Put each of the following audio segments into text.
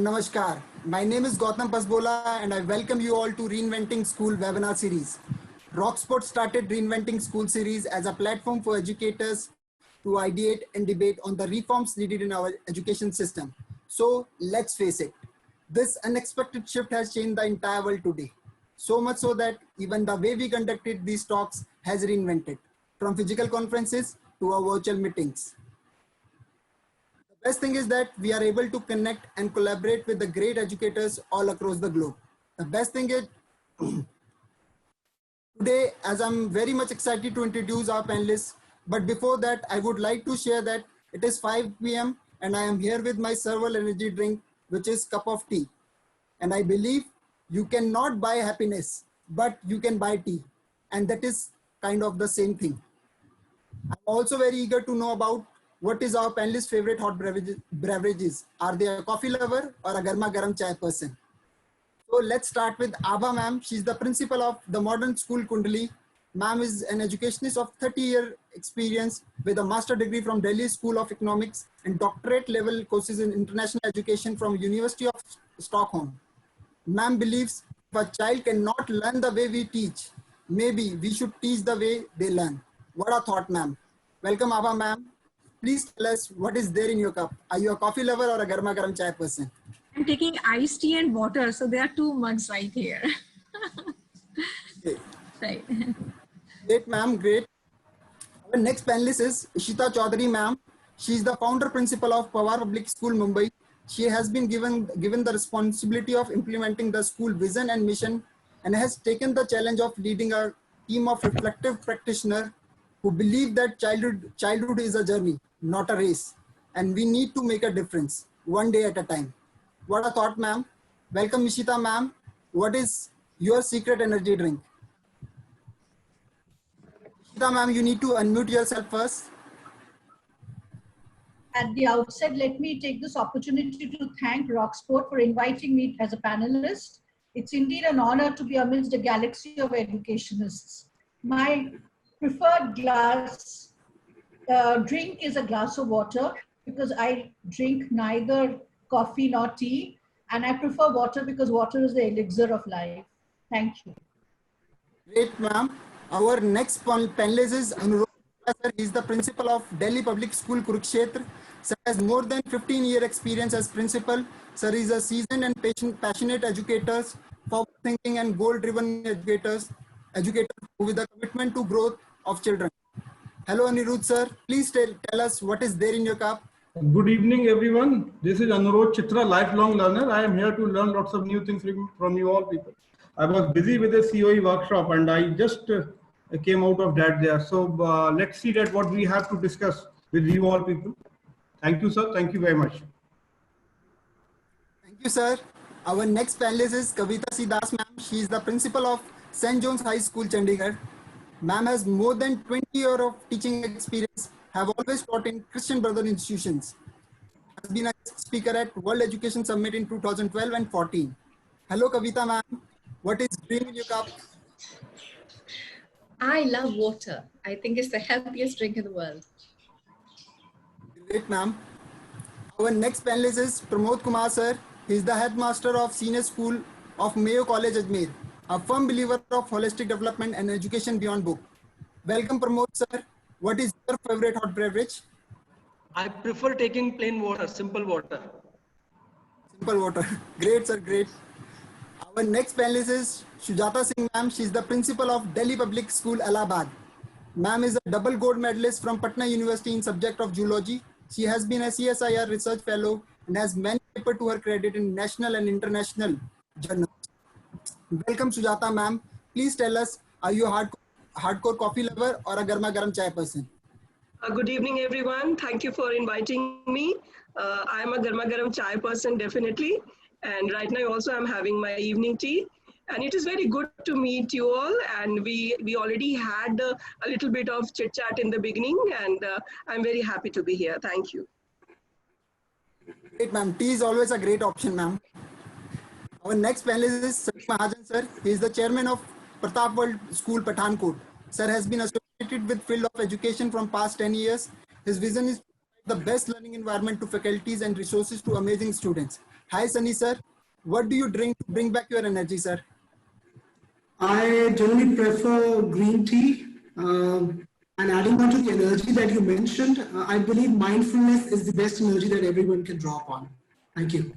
Namaskar. My name is Gautam Pasbola and I welcome you all to Reinventing School webinar series. Rocksport started Reinventing School series as a platform for educators to ideate and debate on the reforms needed in our education system. So let's face it, this unexpected shift has changed the entire world today. So much so that even the way we conducted these talks has reinvented, from physical conferences to our virtual meetings. The best thing is that we are able to connect and collaborate with the great educators all across the globe. The best thing is today, as I'm very much excited to introduce our panelists, but before that, I would like to share that it is 5 p.m. and I am here with my Serval energy drink, which is cup of tea. And I believe you cannot buy happiness, but you can buy tea. And that is kind of the same thing. I'm also very eager to know about what is our panelist's favorite hot beverages. Are they a coffee lover or a garma garam chai person? So let's start with Abha ma'am. She's the principal of the Modern School Kundali. Ma'am is an educationist of 30-year experience with a master degree from Delhi School of Economics and doctorate level courses in international education from University of Stockholm. Ma'am believes if a child cannot learn the way we teach, maybe we should teach the way they learn. What a thought, ma'am. Welcome, Abha ma'am. Please tell us what is there in your cup. Are you a coffee lover or a garma garam chai person? I'm taking iced tea and water, so there are 2 mugs right here. Okay. Right. Great, ma'am. Great. Our next panelist is Ishita Chaudhary, ma'am. She is the founder principal of Pawar Public School, Mumbai. She has been given the responsibility of implementing the school vision and mission and has taken the challenge of leading a team of reflective practitioners who believe that childhood is a journey, not a race. And we need to make a difference one day at a time. What a thought, ma'am. Welcome, Ishita, ma'am. What is your secret energy drink? Ishita, ma'am, you need to unmute yourself first. At the outset, let me take this opportunity to thank Rocksport for inviting me as a panelist. It's indeed an honor to be amidst a galaxy of educationists. My preferred drink is a glass of water because I drink neither coffee nor tea, and I prefer water because water is the elixir of life. Thank you. Great, ma'am. Our next panelist is Anurag. Sir, he is the principal of Delhi Public School, Kurukshetra. Sir has more than 15-year experience as principal. Sir is a seasoned and passionate educator, forward-thinking and goal-driven educator with a commitment to growth of children. Hello, Anirudh, sir. Please tell us what is there in your cup. Good evening, everyone. This is Anurag Chitra, lifelong learner. I am here to learn lots of new things from you all people. I was busy with a COE workshop and I just came out of that there. So let's see that what we have to discuss with you all people. Thank you, sir. Thank you very much. Thank you, sir. Our next panelist is Kavita Sidas, ma'am. She is the principal of St. John's High School, Chandigarh. Ma'am has more than 20 years of teaching experience, have always taught in Christian Brother institutions. Has been a speaker at World Education Summit in 2012 and 14. Hello, Kavita, ma'am. What is green in your cup? I love water. I think it's the healthiest drink in the world. Great, ma'am. Our next panelist is Pramod Kumar, sir. He is the headmaster of Senior School of Mayo College, Ajmer, a firm believer of holistic development and education beyond book. Welcome, Pramod, sir. What is your favorite hot beverage? I prefer taking plain water, simple water. Simple water. Great, sir. Great. Our next panelist is Shujata Singh, ma'am. She is the principal of Delhi Public School, Allahabad. Ma'am is a double gold medalist from Patna University in subject of zoology. She has been a CSIR research fellow and has many papers to her credit in national and international journals. Welcome, Sujata, ma'am. Please tell us, are you a hardcore coffee lover or a garma garam chai person? Good evening, everyone. Thank you for inviting me. I'm a garma garam chai person, definitely. And right now also I'm having my evening tea. And it is very good to meet you all. And we already had a little bit of chit chat in the beginning. And I'm very happy to be here. Thank you. Great, ma'am. Tea is always a great option, ma'am. Our next panelist is Sadiq Mahajan, sir. He is the chairman of Pratap World School, Pathankot. Sir has been associated with field of education from past 10 years. His vision is to the best learning environment to faculties and resources to amazing students. Hi, Sunny sir. What do you drink to bring back your energy, sir? I generally prefer green tea. And adding on to the energy that you mentioned, I believe mindfulness is the best energy that everyone can draw upon. Thank you.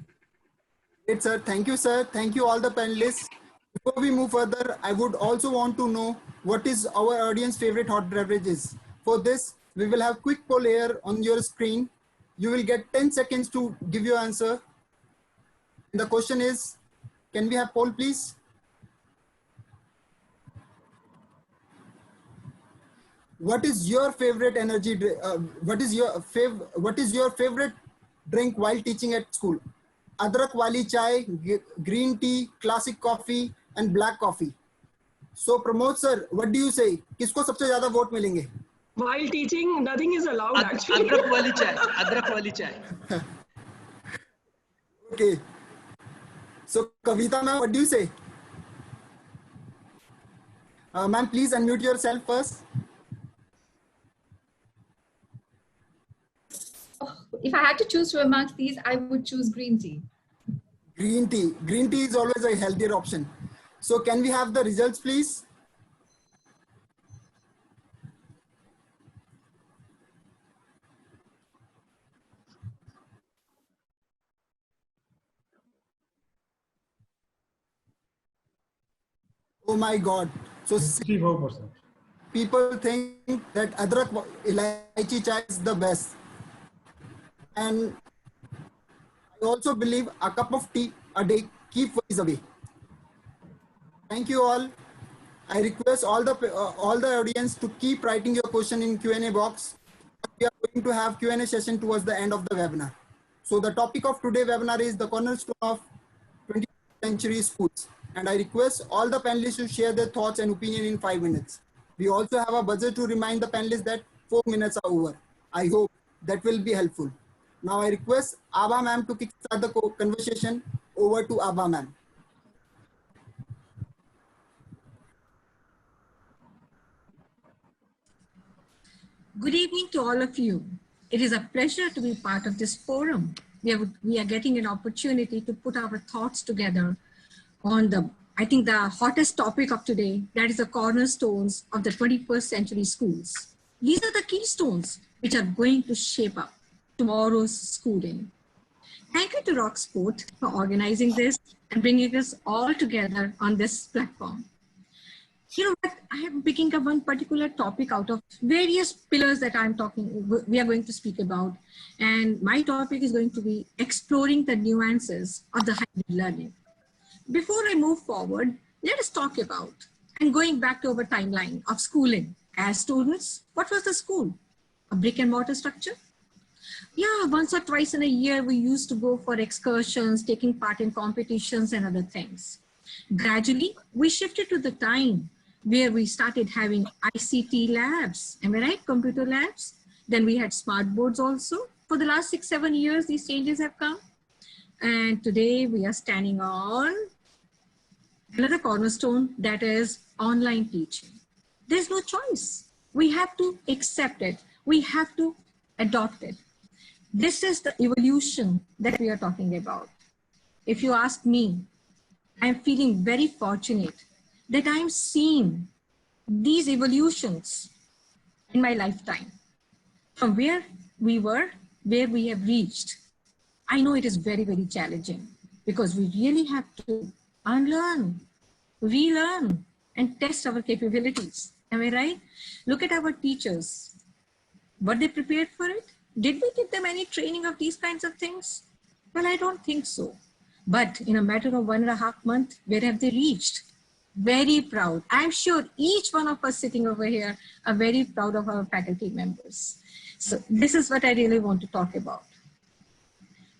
Great, sir. Thank you, sir. Thank you, all the panelists. Before we move further, I would also want to know what is our audience favorite hot beverages. For this, we will have quick poll here on your screen. You will get 10 seconds to give your answer. The question is, can we have poll, please? What is your favorite energy? What is your favorite drink while teaching at school? Adrak wali chai, green tea, classic coffee, and black coffee. So Pramod sir, what do you say? किसको सबसे ज़्यादा vote मिलेंगे? While teaching, nothing is allowed actually. Adrak wali chai. Adrak wali chai. Okay. So Kavita ma'am, what do you say? Ma'am, please unmute yourself first. If I had to choose from amongst these, I would choose green tea. Green tea. Green tea is always a healthier option. So can we have the results, please? Oh my God. So 64%. people think that adrak ilaichi chai is the best. And I also believe a cup of tea a day keep worries away. Thank you all. I request all the audience to keep writing your question in Q&A box. We are going to have Q&A session towards the end of the webinar. So the topic of today's webinar is the cornerstone of 21st century schools. And I request all the panelists to share their thoughts and opinion in 5 minutes. We also have a buzzer to remind the panelists that 4 minutes are over. I hope that will be helpful. Now I request Abha ma'am to kickstart the conversation. Over to Abha ma'am. Good evening to all of you. It is a pleasure to be part of this forum. We are getting an opportunity to put our thoughts together on I think the hottest topic of today, that is the cornerstones of the 21st century schools. These are the keystones which are going to shape up tomorrow's schooling. Thank you to Rocksport for organizing this and bringing us all together on this platform. You know what, I am picking up one particular topic out of various pillars that we are going to speak about. And my topic is going to be exploring the nuances of the hybrid learning. Before I move forward, let us talk about, and going back to our timeline of schooling. As students, what was the school? A brick and mortar structure? Yeah, once or twice in a year, we used to go for excursions, taking part in competitions and other things. Gradually, we shifted to the time where we started having ICT labs, am I right? Computer labs. Then we had smart boards also. For the last 6-7 years, these changes have come. And today we are standing on another cornerstone, that is online teaching. There's no choice. We have to accept it. We have to adopt it. This is the evolution that we are talking about. If you ask me, I'm feeling very fortunate that I'm seeing these evolutions in my lifetime. From where we were, where we have reached. I know it is very, very challenging because we really have to unlearn, relearn, and test our capabilities. Am I right? Look at our teachers. Were they prepared for it? Did we give them any training of these kinds of things? Well, I don't think so. But in a matter of 1.5 months, where have they reached? Very proud. I'm sure each one of us sitting over here are very proud of our faculty members. So this is what I really want to talk about.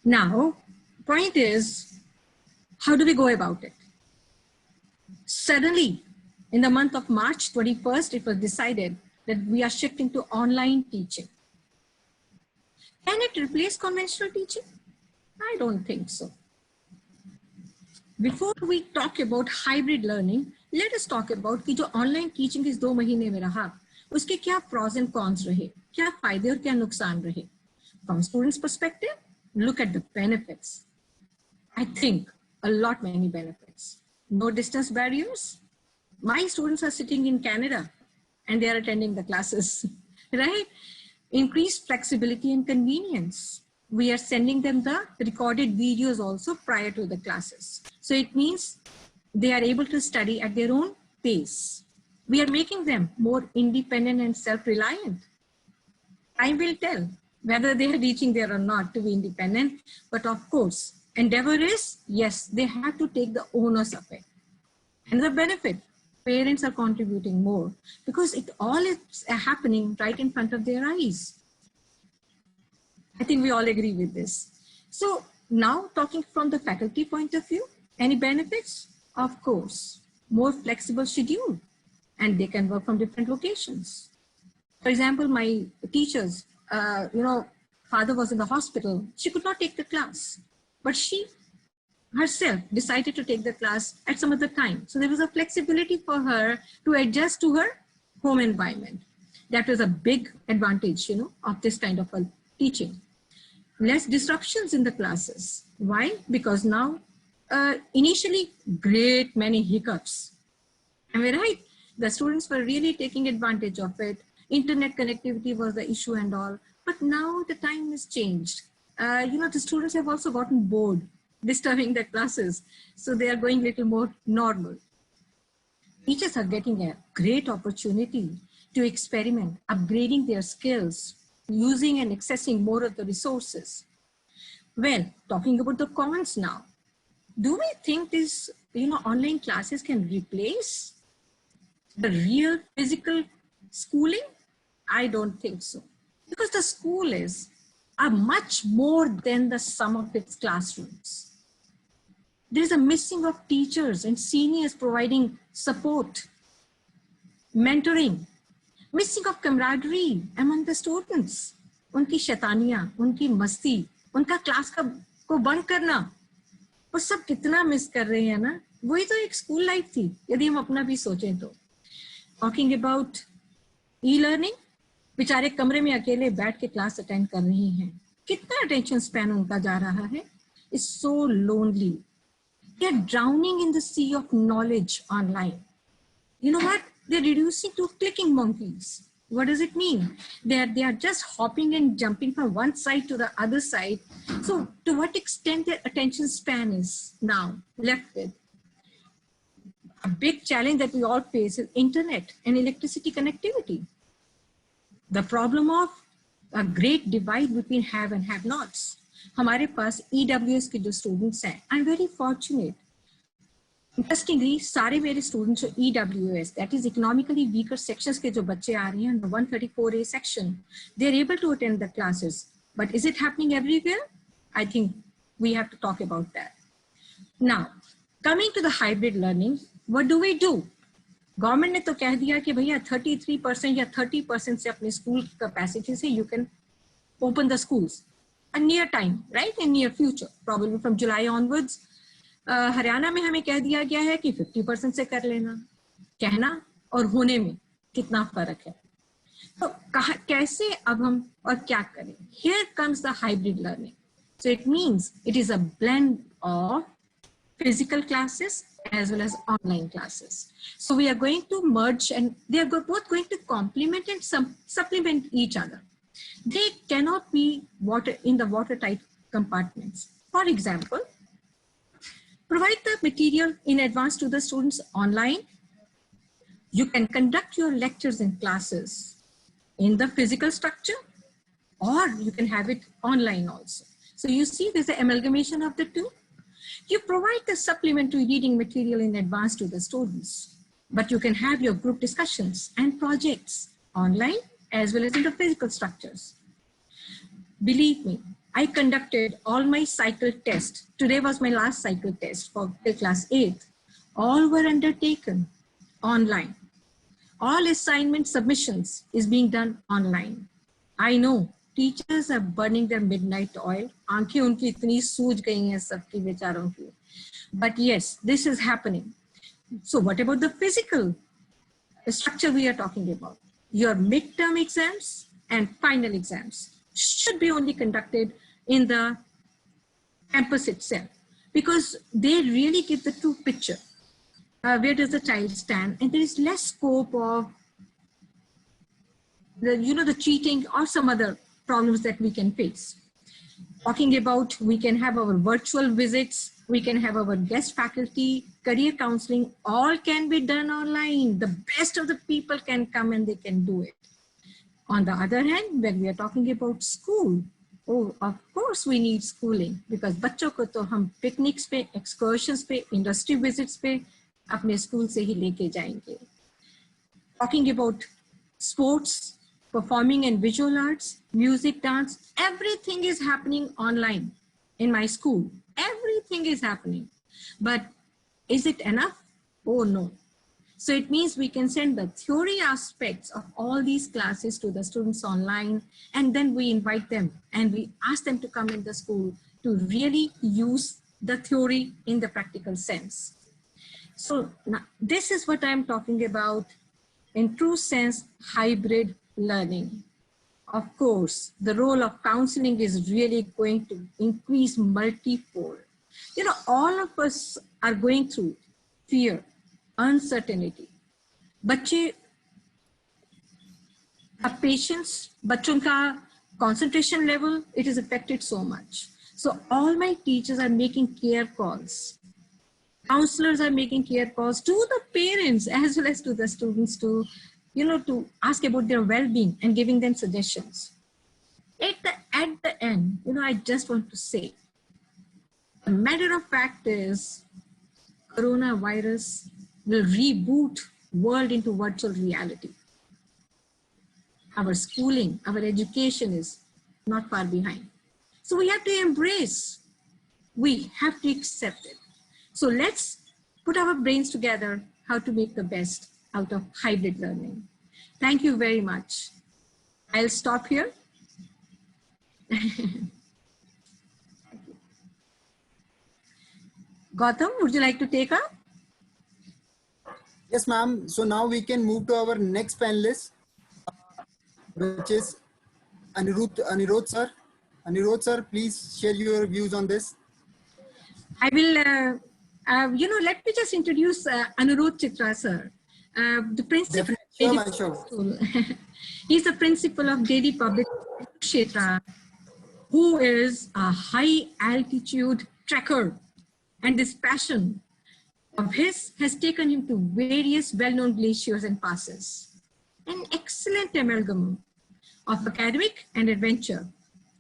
Now, point is, how do we go about it? Suddenly, in the month of March 21st, it was decided that we are shifting to online teaching. Can it replace conventional teaching? I don't think so. Before we talk about hybrid learning, let us talk about कि जो online teaching इस 2 महीने में रहा, उसके क्या pros and cons रहे, क्या फायदे और क्या नुकसान रहे. From students' perspective, look at the benefits. I think many benefits. No distance barriers. My students are sitting in Canada and they are attending the classes, right? Increased flexibility and convenience. We are sending them the recorded videos also prior to the classes. So it means they are able to study at their own pace. We are making them more independent and self-reliant. Time will tell whether they are reaching there or not to be independent. But of course, endeavor is, yes, they have to take the onus of it. And the benefit, parents are contributing more because it all is happening right in front of their eyes. I think we all agree with this. So now talking from the faculty point of view, any benefits? Of course, more flexible schedule and they can work from different locations. For example, my teachers, father was in the hospital. She could not take the class, but she herself decided to take the class at some other time. So there was a flexibility for her to adjust to her home environment. That was a big advantage, of this kind of a teaching. Less disruptions in the classes. Why? Because now, initially, great many hiccups. Am I right? The students were really taking advantage of it. Internet connectivity was the issue and all. But now the time has changed. The students have also gotten bored disturbing their classes. So they are going a little more normal. Teachers are getting a great opportunity to experiment, upgrading their skills, using and accessing more of the resources. Well, talking about the cons now. Do we think this, online classes can replace the real physical schooling? I don't think so. Because the school are much more than the sum of its classrooms. There's a missing of teachers and seniors providing support, mentoring, missing of camaraderie among the students. उनकी शैतानियाँ, उनकी मस्ती, उनका class को bunk करना, वो सब कितना miss कर रहे हैं ना? वही तो एक स्कूल लाइफ थी, यदि हम अपना भी सोचें तो. Talking about e-learning, बेचारे कमरे में अकेले बैठ के क्लास अटेंड कर रही हैं. कितना अटेंशन स्पैन उनका जा रहा है? It's so lonely. They're drowning in the sea of knowledge online. You know what? They're reducing to clicking monkeys. What does it mean? They are just hopping and jumping from one side to the other side. So to what extent their attention span is now left with? A big challenge that we all face is internet and electricity connectivity. The problem of a great divide between have and have nots. हमारे पास EWS के जो students हैं, I'm very fortunate. Interestingly, सारे मेरे students जो EWS, that is economically weaker sections के जो बच्चे आ रहे हैं, the 134A section, they're able to attend the classes. But is it happening everywhere? I think we have to talk about that. Now, coming to the hybrid learning, what do we do? Government ने तो कह दिया कि भैया 33% या 30% से अपने school capacity से you can open the schools. A near time, right? In near future, probably from July onwards. Haryana में हमें कह दिया गया है कि 50% से कर लेना. कहना और होने में कितना फर्क है. तो कैसे अब हम और क्या करें? Here comes the hybrid learning. So it means it is a blend of physical classes as well as online classes. So we are going to merge and they are both going to complement and supplement each other. They cannot be in the watertight compartments. For example, provide the material in advance to the students online. You can conduct your lectures and classes in the physical structure, or you can have it online also. So you see there's an amalgamation of the two. You provide the supplementary reading material in advance to the students, but you can have your group discussions and projects online as well as in the physical structures. Believe me, I conducted all my cycle tests. Today was my last cycle test for class 8th. All were undertaken online. All assignment submissions is being done online. I know teachers are burning their midnight oil. आंखें उनकी इतनी सूज गई हैं सबकी बेचारों की. But yes, this is happening. So what about the physical structure we are talking about? Your midterm exams and final exams. should be only conducted in the campus itself, because they really give the true picture. Where does the child stand? And there is less scope of the cheating or some other problems that we can face. Talking about, we can have our virtual visits, we can have our guest faculty, career counseling, all can be done online. The best of the people can come and they can do it. On the other hand, when we are talking about school, oh, of course we need schooling, because बच्चों को तो हम picnics पे, excursions पे, industry visits पे अपने school से ही लेके जाएंगे. Talking about sports, performing and visual arts, music, dance, everything is happening online in my school. Everything is happening. But is it enough? Oh no. So it means we can send the theory aspects of all these classes to the students online, and then we invite them and we ask them to come in the school to really use the theory in the practical sense. So now, this is what I'm talking about, in true sense, hybrid learning. Of course, the role of counseling is really going to increase multifold. All of us are going through fear, uncertainty. बच्चे का patience, बच्चों का concentration level, it is affected so much. So all my teachers are making care calls. Counselors are making care calls to the parents as well as to the students to ask about their well-being and giving them suggestions. At the end, I just want to say, the matter of fact is, coronavirus will reboot world into virtual reality. Our schooling, our education is not far behind. So we have to embrace, we have to accept it. So let's put our brains together how to make the best out of hybrid learning. Thank you very much. I'll stop here. Gautam, would you like to take up? Yes, ma'am. So now we can move to our next panelist, which is Anirudh sir. Anirudh sir, please share your views on this. I will, let me just introduce Anirudh Chitra sir, the principal. Sure. He's the principal of Delhi Public Kshetra, who is a high altitude trekker, and this passion of his has taken him to various well-known glaciers and passes. An excellent amalgam of academic and adventure.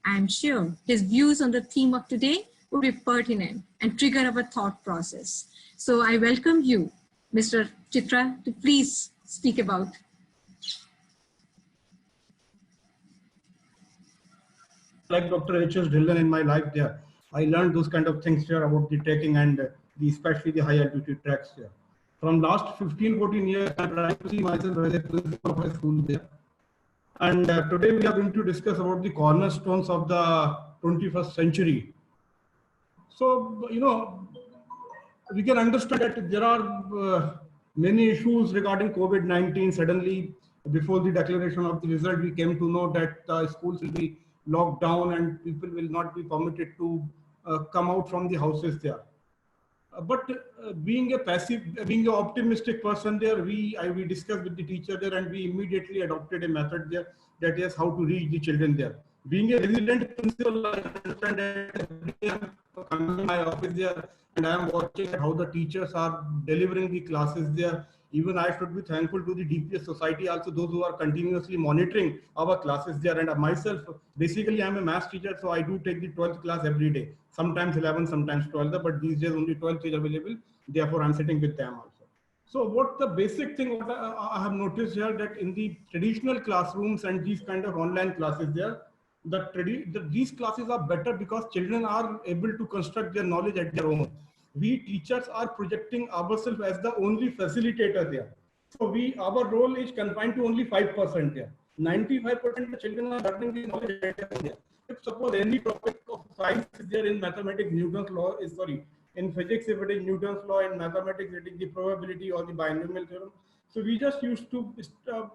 I am sure his views on the theme of today will be pertinent and trigger our thought process. So I welcome you, Mr. Chitra, to please speak about. Like Dr. H.S. Dhillon in my life there, I learned those kind of things here about the trekking and especially the high altitude treks here. From last 15-14 years, I'm trying to see myself as a principal of a school there. And today we are going to discuss about the cornerstones of the 21st century. So, we can understand that there are many issues regarding COVID-19. Suddenly, before the declaration of the result, we came to know that schools will be locked down and people will not be permitted to come out from the houses there. But being an optimistic person there, we discussed with the teacher there, and we immediately adopted a method there, that is how to reach the children there. Being a resident principal, I understand that every day I'm coming to my office there and I am watching how the teachers are delivering the classes there. Even I should be thankful to the DPS society, also those who are continuously monitoring our classes there. And myself, basically I'm a maths teacher, so I do take the 12th class every day. Sometimes 11, sometimes 12, but these days only 12th is available. Therefore, I'm sitting with them also. So what the basic thing what I have noticed here, that in the traditional classrooms and these kind of online classes there, these classes are better because children are able to construct their knowledge at their own. We teachers are projecting ourselves as the only facilitator there. So our role is confined to only 5% there. 95% of the children are learning the knowledge at their own there. If suppose any topic of science is there in mathematics, Newton's law in physics, if it is Newton's law, in mathematics, it is the probability or the binomial theorem. So we just used to,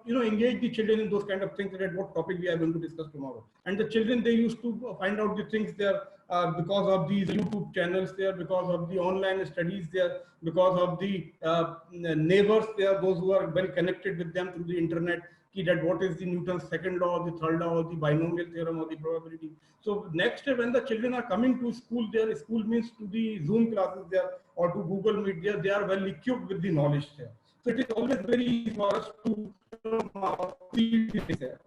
engage the children in those kind of things, that what topic we are going to discuss tomorrow. And the children, they used to find out the things there because of these YouTube channels there, because of the online studies there, because of the neighbors there, those who are very connected with them through the internet, that what is the Newton's second law, or the third law, or the binomial theorem, or the probability. So next, when the children are coming to school, their school means to the Zoom classes there, or to Google Meet there, they are well equipped with the knowledge there. So it is always very easy for us to see this there.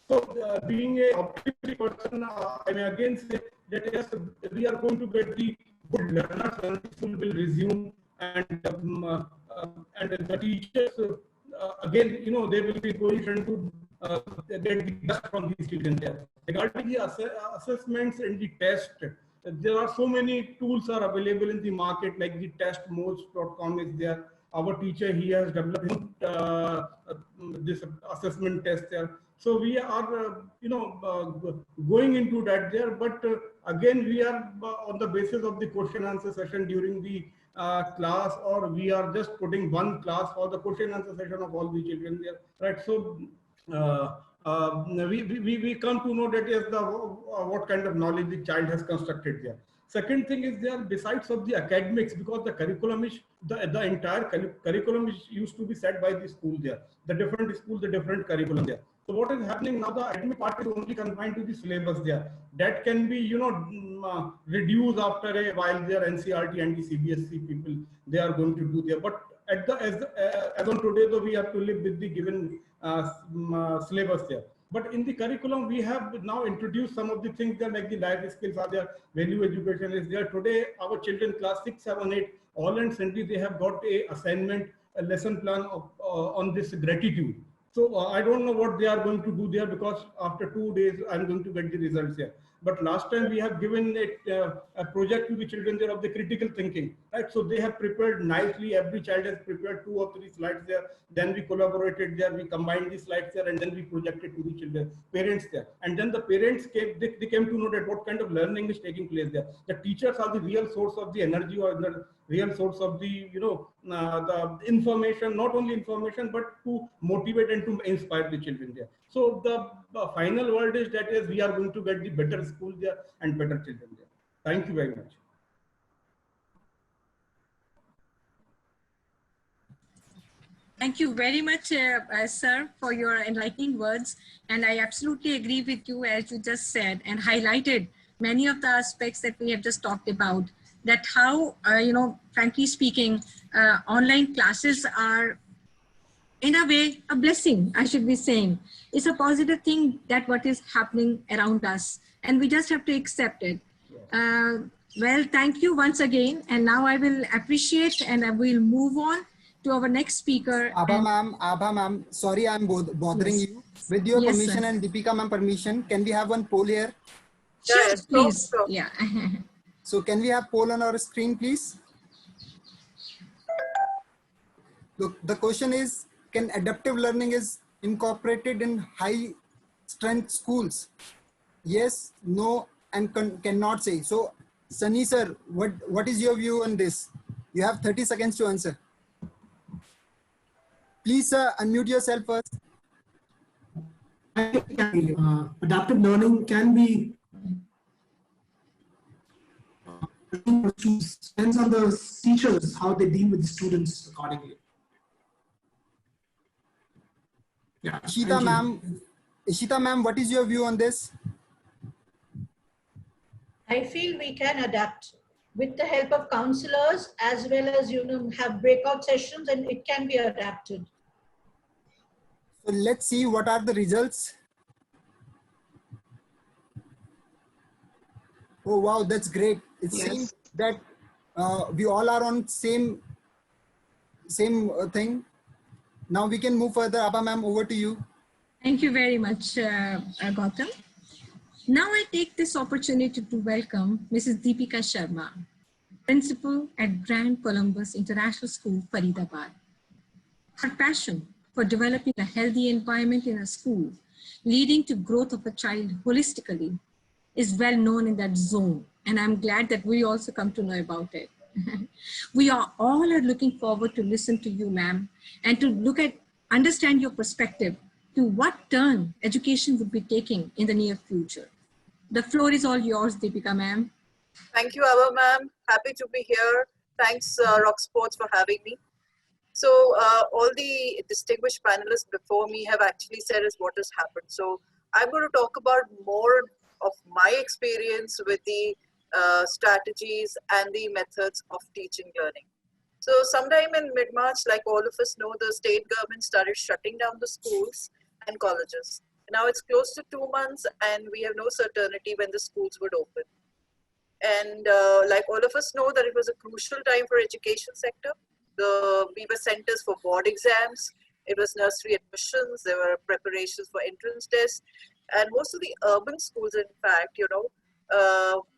So being a optimistic person, I may again say that yes, we are going to get the good learners, and school will resume, and the teachers again, they will be going to get the best from these children there. Regarding the assessments and the test, there are so many tools are available in the market, like the testmodes.com is there. Our teacher, he has developed this assessment test there. So we are, going into that there. But again, we are on the basis of the question answer session during the class, or we are just putting one class for the question answer session of all the children there, right? So we come to know that is what kind of knowledge the child has constructed there. Second thing is there, besides of the academics, because the curriculum is the entire curriculum is used to be set by the school there. The different schools, the different curriculum there. So what is happening now? The academic part is only confined to the syllabus there. That can be, reduced after a while. There NCERT and the CBSE people, they are going to do there. But as on today, though, we have to live with the given syllabus there. But in the curriculum, we have now introduced some of the things that, like the life skills are there, value education is there. Today, our children class 6, 7, 8, all and sundry, they have got a assignment, a lesson plan on this gratitude. So I don't know what they are going to do there, because after 2 days, I'm going to get the results here. But last time we have given a project to the children there of the critical thinking, right? So they have prepared nicely. Every child has prepared 2 or 3 slides there. Then we collaborated there. We combined the slides there, and then we projected to the children, parents there. And then the parents came, they came to know that what kind of learning is taking place there. The teachers are the real source of the energy, or the real source of the, the information, not only information, but to motivate and to inspire the children there. So the final word is that is we are going to get the better school there and better children there. Thank you very much. Thank you very much, sir, for your enlightening words. And I absolutely agree with you, as you just said, and highlighted many of the aspects that we have just talked about, that how, frankly speaking, online classes are, in a way, a blessing, I should be saying. It's a positive thing that what is happening around us, and we just have to accept it. Well, thank you once again. And now I will appreciate, and I will move on to our next speaker. Abha ma'am, sorry I'm bothering Yes. you. With your Yes, permission sir. and Deepika ma'am permission, can we have one poll here? Sure, please. Yeah. So can we have poll on our screen, please? Look, the question is, can adaptive learning is incorporated in high strength schools? Yes, no, and cannot say. So Sunny sir, what is your view on this? You have 30 seconds to answer. Please unmute yourself first. Adaptive learning can be depends on the teachers, how they deal with the students accordingly. Yeah, Ishita ma'am, what is your view on this? I feel we can adapt with the help of counselors, as well as, have breakout sessions, and it can be adapted. So let's see what are the results. Oh wow, that's great. It seems that we all are on same thing. Now we can move further. Abha ma'am, over to you. Thank you very much, Gautam. Now I take this opportunity to welcome Mrs. Deepika Sharma, Principal at Grand Columbus International School, Faridabad. Her passion for developing a healthy environment in a school, leading to growth of a child holistically, is well known in that zone. And I'm glad that we also come to know about it. We are all are looking forward to listen to you, ma'am, and to understand your perspective to what turn education would be taking in the near future. The floor is all yours, Deepika, ma'am. Thank you, Ava ma'am. Happy to be here. Thanks, Rock Sports, for having me. So all the distinguished panelists before me have actually said is what has happened. So I'm going to talk about more of my experience with the strategies and the methods of teaching learning. So sometime in mid-March, like all of us know, the state government started shutting down the schools and colleges. Now it's close to 2 months and we have no certainty when the schools would open. And like all of us know that it was a crucial time for education sector. We were centers for board exams. It was nursery admissions. There were preparations for entrance tests. And most of the urban schools, in fact,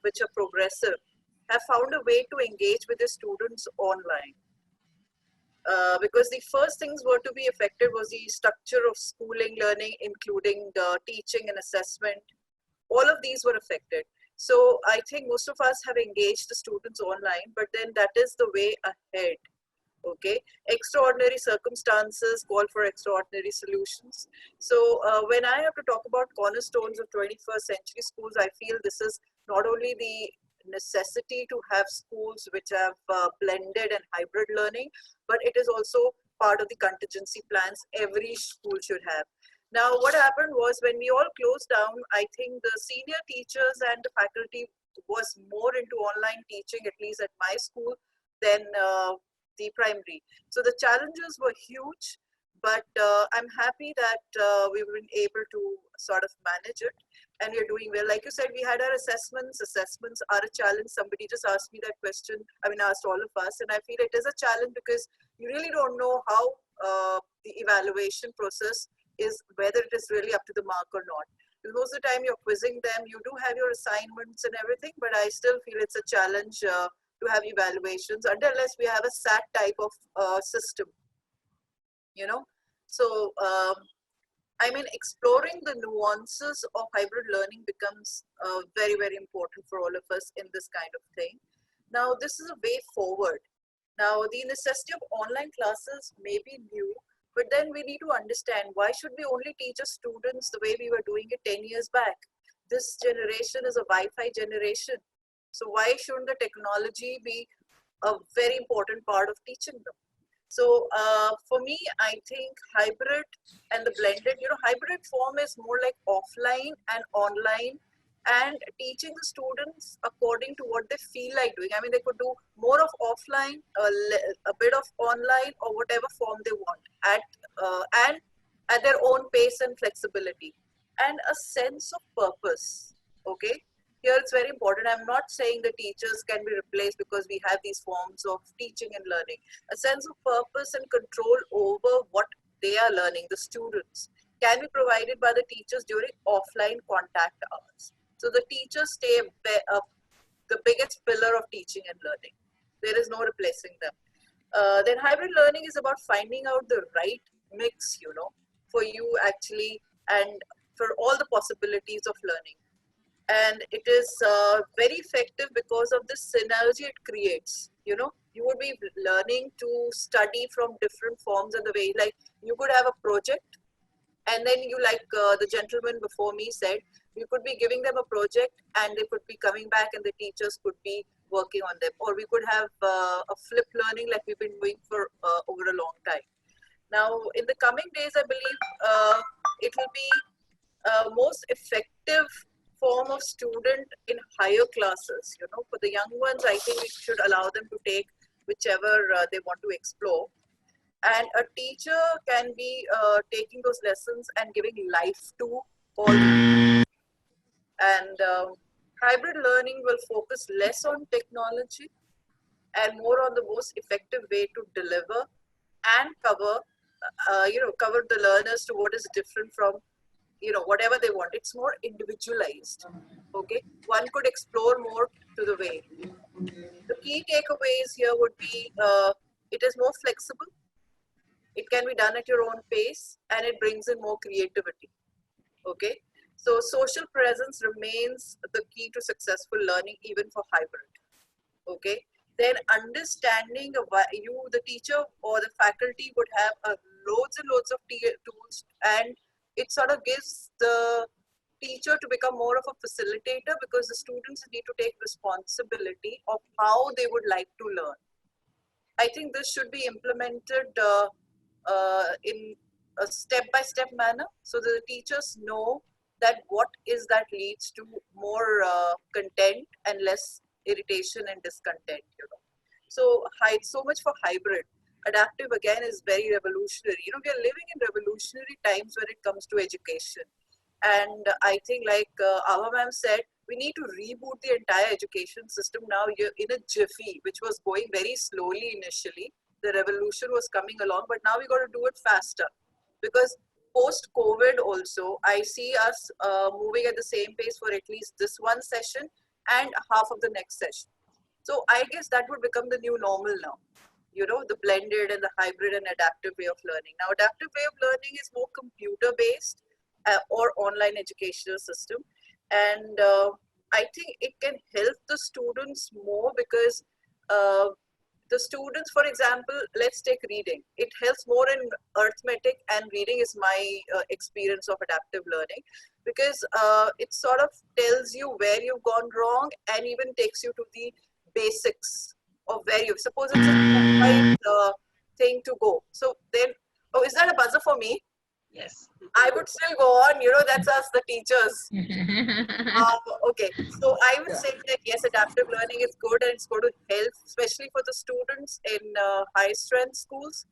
which are progressive, have found a way to engage with the students online. Because the first things were to be affected was the structure of schooling, learning, including teaching and assessment. All of these were affected. So I think most of us have engaged the students online, but then that is the way ahead. Okay, extraordinary circumstances call for extraordinary solutions. So when I have to talk about cornerstones of 21st century schools, I feel this is not only the necessity to have schools which have blended and hybrid learning, but it is also part of the contingency plans every school should have. Now, what happened was when we all closed down, I think the senior teachers and the faculty was more into online teaching, at least at my school, than the primary. So the challenges were huge, but I'm happy that we've been able to sort of manage it and we're doing well. Like you said, we had our assessments. Assessments are a challenge. Somebody just asked me that question. Asked all of us, and I feel it is a challenge because you really don't know how the evaluation process is, whether it is really up to the mark or not. Most of the time you're quizzing them, you do have your assignments and everything, but I still feel it's a challenge to have evaluations unless we have a SAT type of system, So, exploring the nuances of hybrid learning becomes very, very important for all of us in this kind of thing. Now, this is a way forward. Now, the necessity of online classes may be new, but then we need to understand why should we only teach our students the way we were doing it 10 years back? This generation is a Wi-Fi generation. So why shouldn't the technology be a very important part of teaching them? So for me, I think hybrid and the blended, hybrid form is more like offline and online and teaching the students according to what they feel like doing. They could do more of offline, a bit of online or whatever form they want and at their own pace and flexibility and a sense of purpose. Okay. Here it's very important. I'm not saying the teachers can be replaced because we have these forms of teaching and learning. A sense of purpose and control over what they are learning, the students, can be provided by the teachers during offline contact hours. So the teachers stay the biggest pillar of teaching and learning. There is no replacing them. Then hybrid learning is about finding out the right mix, for you actually and for all the possibilities of learning. And it is very effective because of the synergy it creates. You would be learning to study from different forms and the way, like you could have a project and then you, like the gentleman before me said, you could be giving them a project and they could be coming back and the teachers could be working on them. Or we could have a flip learning like we've been doing for over a long time. Now, in the coming days, I believe it will be most effective form of student in higher classes. For the young ones, I think we should allow them to take whichever they want to explore. And a teacher can be taking those lessons and giving life to all. And hybrid learning will focus less on technology and more on the most effective way to deliver and cover the learners to what is different from whatever they want. It's more individualized. Okay, one could explore more to the way. The key takeaways here would be it is more flexible, it can be done at your own pace, and it brings in more creativity. Okay, so social presence remains the key to successful learning even for hybrid. Okay, then understanding of what the teacher or the faculty would have loads and loads of tools, and it sort of gives the teacher to become more of a facilitator, because the students need to take responsibility of how they would like to learn. I think this should be implemented in a step-by-step manner, so that the teachers know that what is that leads to more content and less irritation and discontent. So so much for hybrid. Adaptive again is very revolutionary. We are living in revolutionary times when it comes to education. And I think, like our ma'am said, we need to reboot the entire education system now in a jiffy, which was going very slowly initially. The revolution was coming along, but now we got to do it faster, because post-COVID also, I see us moving at the same pace for at least this one session and half of the next session. So I guess that would become the new normal now. The blended and the hybrid and adaptive way of learning. Now, adaptive way of learning is more computer-based or online educational system. And I think it can help the students more, because the students, for example, let's take reading. It helps more in arithmetic, and reading is my experience of adaptive learning, because it sort of tells you where you've gone wrong and even takes you to the basics of where you, suppose it's a thing to go. So then, oh, is that a buzzer for me? Yes. I would still go on, that's us, the teachers. Okay, so I would say that yes, adaptive learning is good, and it's going to help, especially for the students in high strength schools.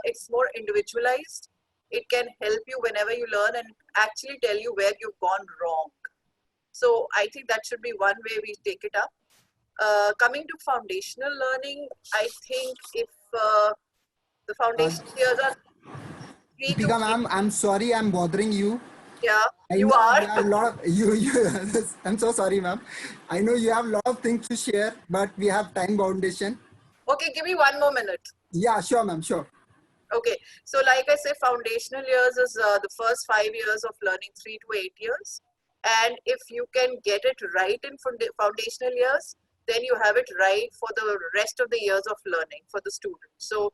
It's more individualized. It can help you whenever you learn and actually tell you where you've gone wrong. So I think that should be one way we take it up. Coming to foundational learning, I think if the foundational years are 3 to 8. Ma'am, I'm sorry I'm bothering you. Yeah, I you know are. You have a lot of, I'm so sorry, ma'am. I know you have a lot of things to share, but we have time foundation. Okay, give me 1 more minute. Yeah, sure, ma'am, sure. Okay, so like I say, foundational years is the first 5 years of learning, 3 to 8 years. And if you can get it right in foundational years, then you have it right for the rest of the years of learning for the student. So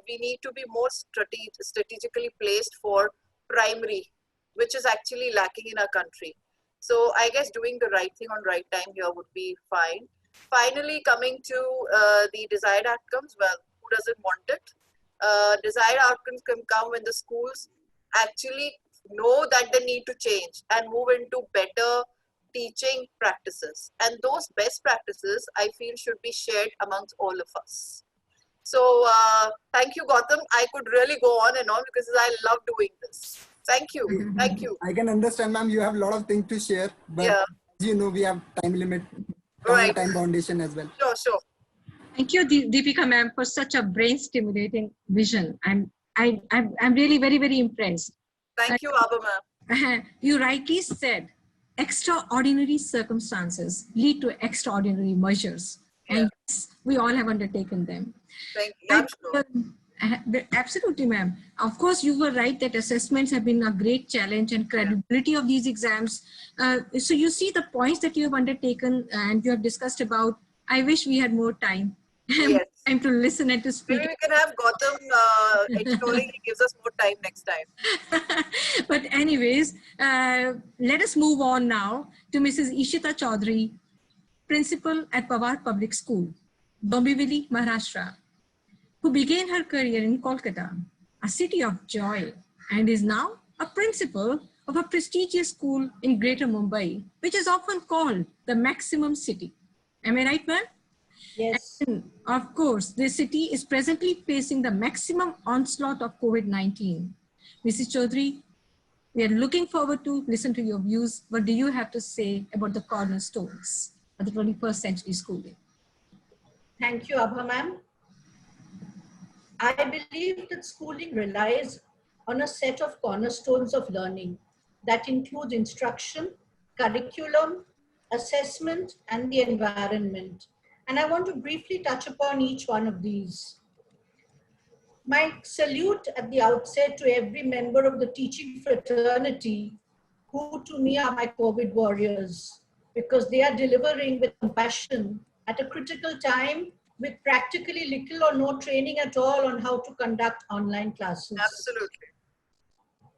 we need to be more strategically placed for primary, which is actually lacking in our country. So I guess doing the right thing on right time here would be fine. Finally, coming to the desired outcomes, well, who doesn't want it? Desired outcomes can come when the schools actually know that they need to change and move into better teaching practices. And those best practices, I feel, should be shared amongst all of us. So thank you, Gautam. I could really go on and on because I love doing this. Thank you. Thank you. I can understand, ma'am, you have a lot of things to share, but yeah. You know, we have time limit, right. time foundation as well. Sure, sure. Thank you, Deepika ma'am, for such a brain-stimulating vision. I'm really very, very impressed. Thank you, Abha ma'am. You rightly said, extraordinary circumstances lead to extraordinary measures. Yeah. And yes, we all have undertaken them. Thank you. Sure. Absolutely, ma'am. Of course, you were right that assessments have been a great challenge and credibility of these exams. So you see the points that you have undertaken and you have discussed about. I wish we had more time. Yes. Time to listen and to speak. Maybe we can have Gautam exploring. He gives us more time next time. But anyways, let us move on now to Mrs. Ishita Chaudhary, Principal at Pawar Public School, Dombivli, Maharashtra, who began her career in Kolkata, a city of joy, and is now a principal of a prestigious school in Greater Mumbai, which is often called the Maximum City. Am I right, ma'am? Yes. And of course, this city is presently facing the maximum onslaught of COVID-19. Mrs. Chaudhary, we are looking forward to listen to your views. What do you have to say about the cornerstones of the 21st century schooling? Thank you, Abha ma'am. I believe that schooling relies on a set of cornerstones of learning that includes instruction, curriculum, assessment, and the environment. And I want to briefly touch upon each one of these. My salute at the outset to every member of the teaching fraternity who to me are my COVID warriors, because they are delivering with compassion at a critical time with practically little or no training at all on how to conduct online classes. Absolutely.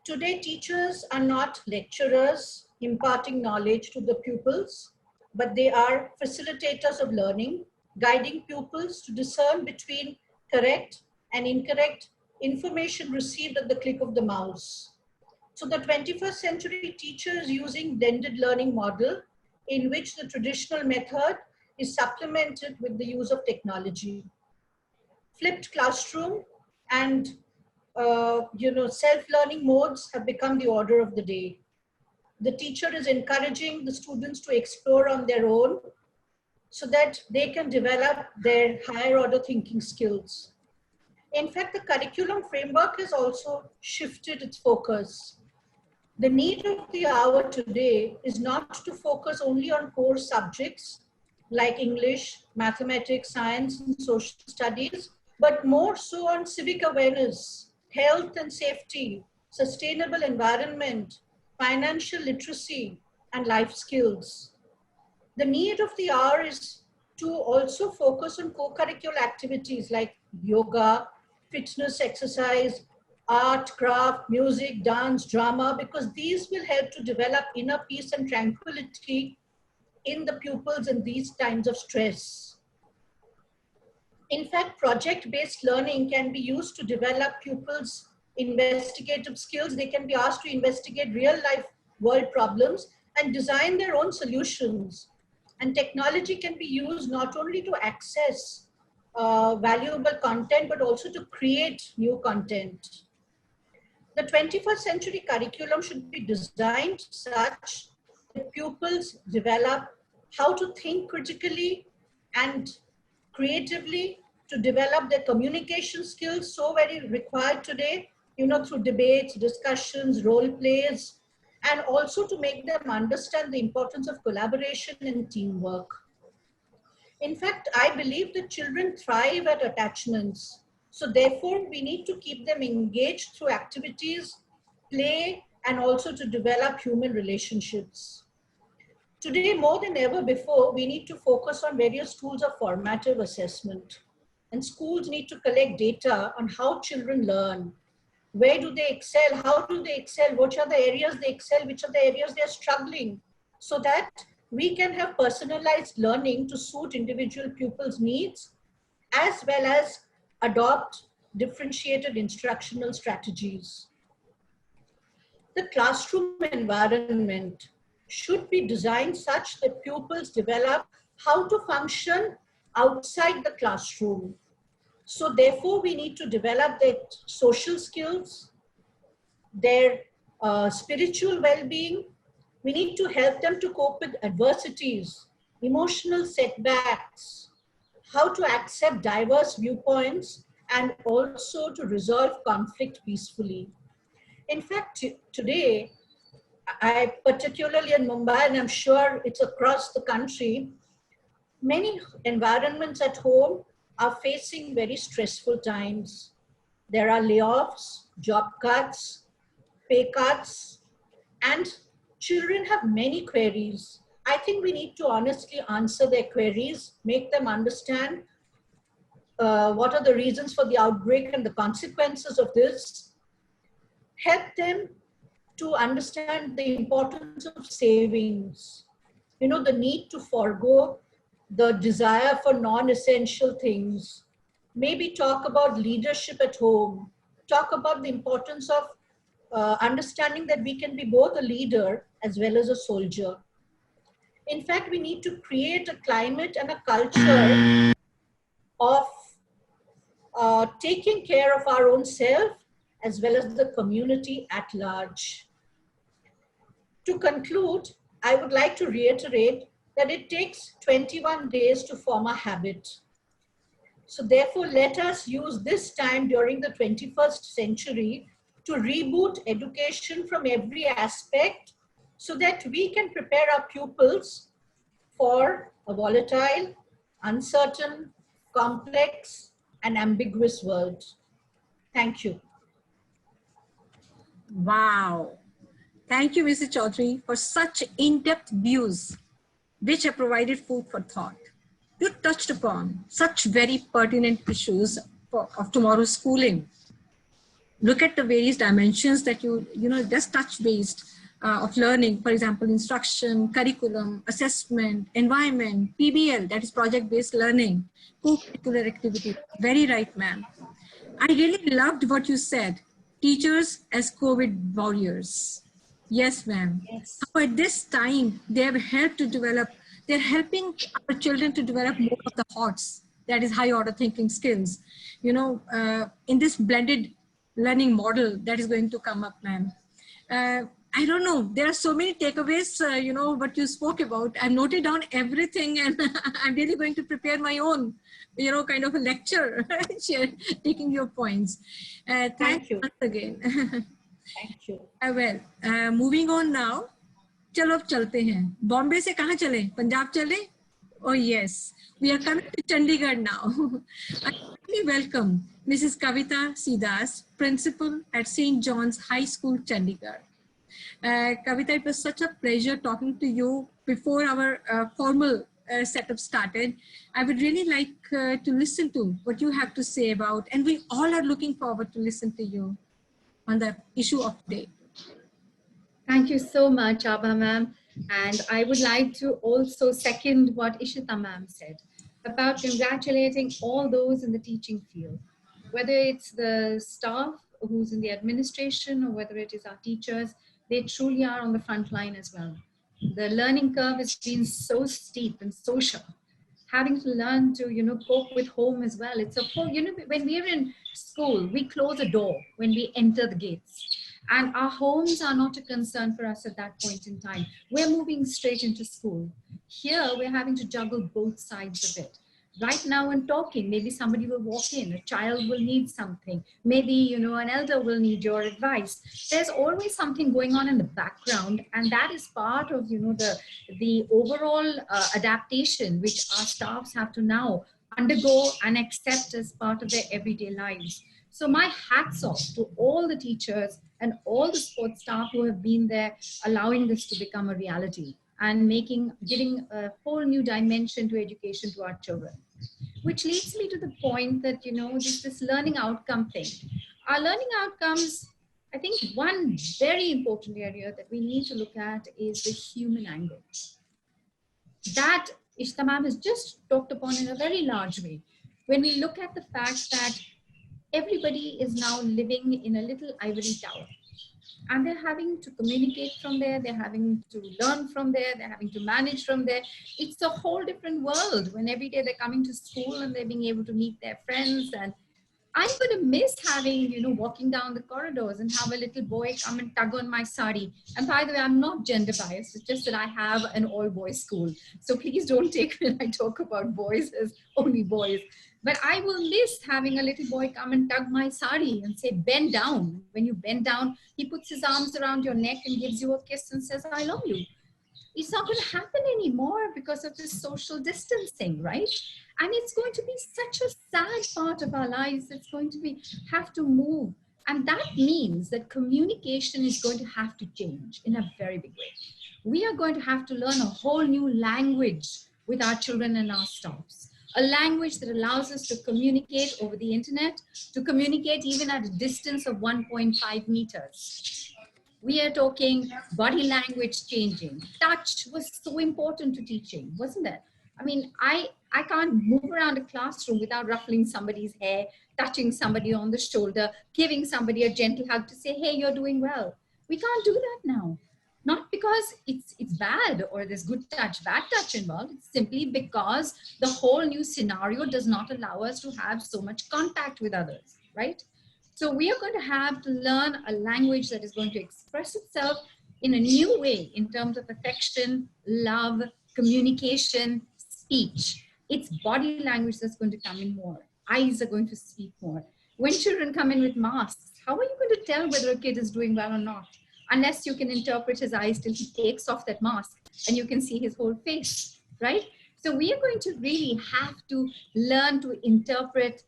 Today, teachers are not lecturers imparting knowledge to the pupils, but they are facilitators of learning, guiding pupils to discern between correct and incorrect information received at the click of the mouse. So the 21st century teacher is using blended learning model in which the traditional method is supplemented with the use of technology. Flipped classroom and self-learning modes have become the order of the day. The teacher is encouraging the students to explore on their own so that they can develop their higher order thinking skills. In fact, the curriculum framework has also shifted its focus. The need of the hour today is not to focus only on core subjects like English, mathematics, science, and social studies, but more so on civic awareness, health and safety, sustainable environment, financial literacy, and life skills. The need of the hour is to also focus on co-curricular activities like yoga, fitness exercise, art, craft, music, dance, drama, because these will help to develop inner peace and tranquility in the pupils in these times of stress. In fact, project-based learning can be used to develop pupils' investigative skills. They can be asked to investigate real-life world problems and design their own solutions. And technology can be used not only to access valuable content, but also to create new content. The 21st century curriculum should be designed such that pupils develop how to think critically and creatively, to develop their communication skills so very required today, through debates, discussions, role plays, and also to make them understand the importance of collaboration and teamwork. In fact, I believe that children thrive at attachments. So therefore, we need to keep them engaged through activities, play, and also to develop human relationships. Today, more than ever before, we need to focus on various tools of formative assessment. And schools need to collect data on how children learn. Where do they excel? How do they excel? Which are the areas they excel? Which are the areas they're struggling? So that we can have personalized learning to suit individual pupils' needs, as well as adopt differentiated instructional strategies. The classroom environment should be designed such that pupils develop how to function outside the classroom. So therefore, we need to develop their social skills, their spiritual well-being. We need to help them to cope with adversities, emotional setbacks, how to accept diverse viewpoints, and also to resolve conflict peacefully. In fact, today, particularly in Mumbai, and I'm sure it's across the country, many environments at home are facing very stressful times. There are layoffs, job cuts, pay cuts, and children have many queries. I think we need to honestly answer their queries, make them understand what are the reasons for the outbreak and the consequences of this, help them to understand the importance of savings, the need to forego the desire for non-essential things, maybe talk about leadership at home, talk about the importance of understanding that we can be both a leader as well as a soldier. In fact, we need to create a climate and a culture of taking care of our own self as well as the community at large. To conclude, I would like to reiterate that it takes 21 days to form a habit. So therefore, let us use this time during the 21st century to reboot education from every aspect so that we can prepare our pupils for a volatile, uncertain, complex, and ambiguous world. Thank you. Wow. Thank you, Mrs. Chaudhary, for such in-depth views, which have provided food for thought. You touched upon such very pertinent issues of tomorrow's schooling. Look at the various dimensions that you just touch based of learning. For example, instruction, curriculum, assessment, environment, PBL, that is project-based learning, co-curricular activity. Very right, ma'am. I really loved what you said. Teachers as COVID warriors. Yes, ma'am. Yes. How at this time, they have helped to develop, they're helping our children to develop more of the HOTS, that is high order thinking skills. In this blended learning model that is going to come up, ma'am. I don't know, there are so many takeaways, what you spoke about. I've noted down everything and I'm really going to prepare my own, kind of a lecture, taking your points. Thank you once again. Thank you. Well, moving on now. चलो अब चलते हैं. बॉम्बे से कहाँ चले? पंजाब चले? Oh yes, we are coming to Chandigarh now. I really welcome Mrs. Kavita Sidas, Principal at St. John's High School, Chandigarh. Kavita, it was such a pleasure talking to you before our formal setup started. I would really like to listen to what you have to say about, and we all are looking forward to listen to you on the issue of today. Thank you so much, Abha ma'am. And I would like to also second what Ishita ma'am said about congratulating all those in the teaching field, whether it's the staff who's in the administration or whether it is our teachers. They truly are on the front line as well. The learning curve has been so steep and so sharp. Having to learn to, cope with home as well. It's a whole, when we're in school, we close a door when we enter the gates. And our homes are not a concern for us at that point in time. We're moving straight into school. Here, we're having to juggle both sides of it. Right now, when talking, maybe somebody will walk in, a child will need something. Maybe, an elder will need your advice. There's always something going on in the background. And that is part of, the overall adaptation, which our staffs have to now undergo and accept as part of their everyday lives. So my hats off to all the teachers and all the sports staff who have been there, allowing this to become a reality and giving a whole new dimension to education to our children. Which leads me to the point that, this learning outcome thing. Our learning outcomes, I think one very important area that we need to look at is the human angle. That Ishita ma'am has just talked upon in a very large way. When we look at the fact that everybody is now living in a little ivory tower. And they're having to communicate from there, they're having to learn from there, they're having to manage from there. It's a whole different world when every day they're coming to school and they're being able to meet their friends. And I'm going to miss having, walking down the corridors and have a little boy come and tug on my sari. And by the way, I'm not gender biased. It's just that I have an all-boys school. So please don't take when I talk about boys as only boys. But I will miss having a little boy come and tug my sari and say, bend down. When you bend down, he puts his arms around your neck and gives you a kiss and says, I love you. It's not going to happen anymore because of this social distancing, right? And it's going to be such a sad part of our lives. It's going to have to move. And that means that communication is going to have to change in a very big way. We are going to have to learn a whole new language with our children and our staffs. A language that allows us to communicate over the internet, to communicate even at a distance of 1.5 meters. We are talking body language changing. Touch was so important to teaching, wasn't it? I mean, I can't move around a classroom without ruffling somebody's hair, touching somebody on the shoulder, giving somebody a gentle hug to say, hey, you're doing well. We can't do that now. Not because it's bad or there's good touch, bad touch involved. It's simply because the whole new scenario does not allow us to have so much contact with others, right? So we are going to have to learn a language that is going to express itself in a new way in terms of affection, love, communication, speech. It's body language that's going to come in more. Eyes are going to speak more. When children come in with masks, how are you going to tell whether a kid is doing well or not? Unless you can interpret his eyes till he takes off that mask and you can see his whole face, right? So we are going to really have to learn to interpret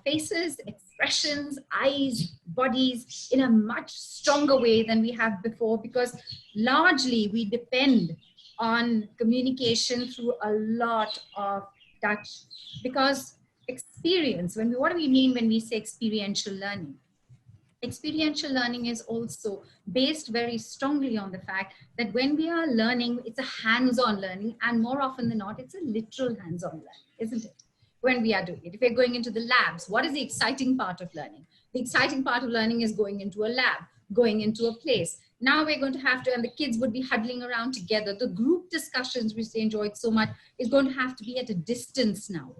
faces, expressions, eyes, bodies in a much stronger way than we have before, because largely we depend on communication through a lot of touch, because experience, what do we mean when we say experiential learning? Experiential learning is also based very strongly on the fact that when we are learning, it's a hands-on learning, and more often than not, it's a literal hands-on learning, isn't it? When we are doing it, if we're going into the labs, what is the exciting part of learning? The exciting part of learning is going into a lab, going into a place. Now we're going to have to, and the kids would be huddling around together. The group discussions, which they enjoyed so much, is going to have to be at a distance now.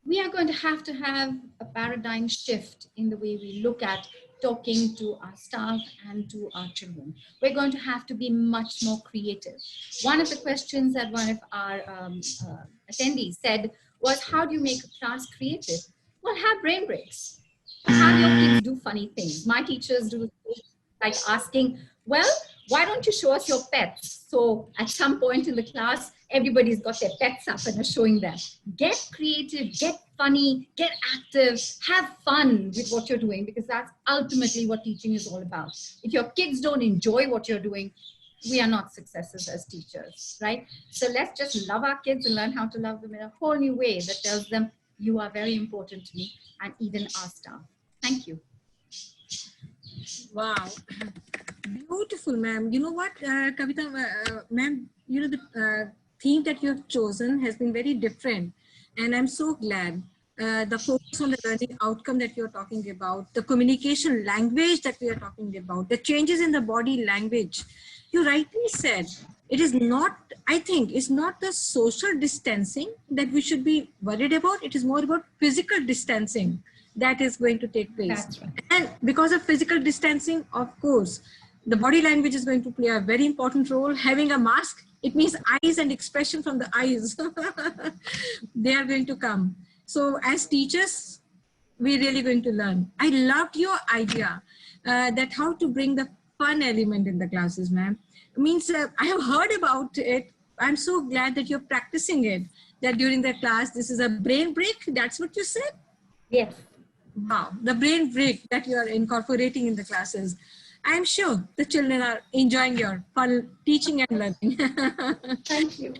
We are going to have a paradigm shift in the way we look at talking to our staff and to our children. We're going to have to be much more creative. One of the questions that one of our attendees said was, how do you make a class creative? Well, have brain breaks. Have your kids do funny things. My teachers do like asking, well, why don't you show us your pets? So at some point in the class, everybody's got their pets up and are showing them. Get creative, get funny, get active, have fun with what you're doing, because that's ultimately what teaching is all about. If your kids don't enjoy what you're doing, we are not successes as teachers, right? So let's just love our kids and learn how to love them in a whole new way that tells them, you are very important to me and even our staff. Thank you. Wow. Beautiful, ma'am. You know what, Kavita, ma'am, you know, the theme that you have chosen has been very different. And I'm so glad. The focus on the learning outcome that you're talking about, the communication language that we are talking about, the changes in the body language. You rightly said, it is not, I think, it's not the social distancing that we should be worried about. It is more about physical distancing that is going to take place. That's right. And because of physical distancing, of course, the body language is going to play a very important role. Having a mask, it means eyes and expression from the eyes. They are going to come. So as teachers, we're really going to learn. I loved your idea that how to bring the fun element in the classes, ma'am. Means I have heard about it. I'm so glad that you're practicing it, that during the class, this is a brain break. That's what you said? Yes. Wow, the brain break that you are incorporating in the classes. I'm sure the children are enjoying your fun teaching and learning. Thank you.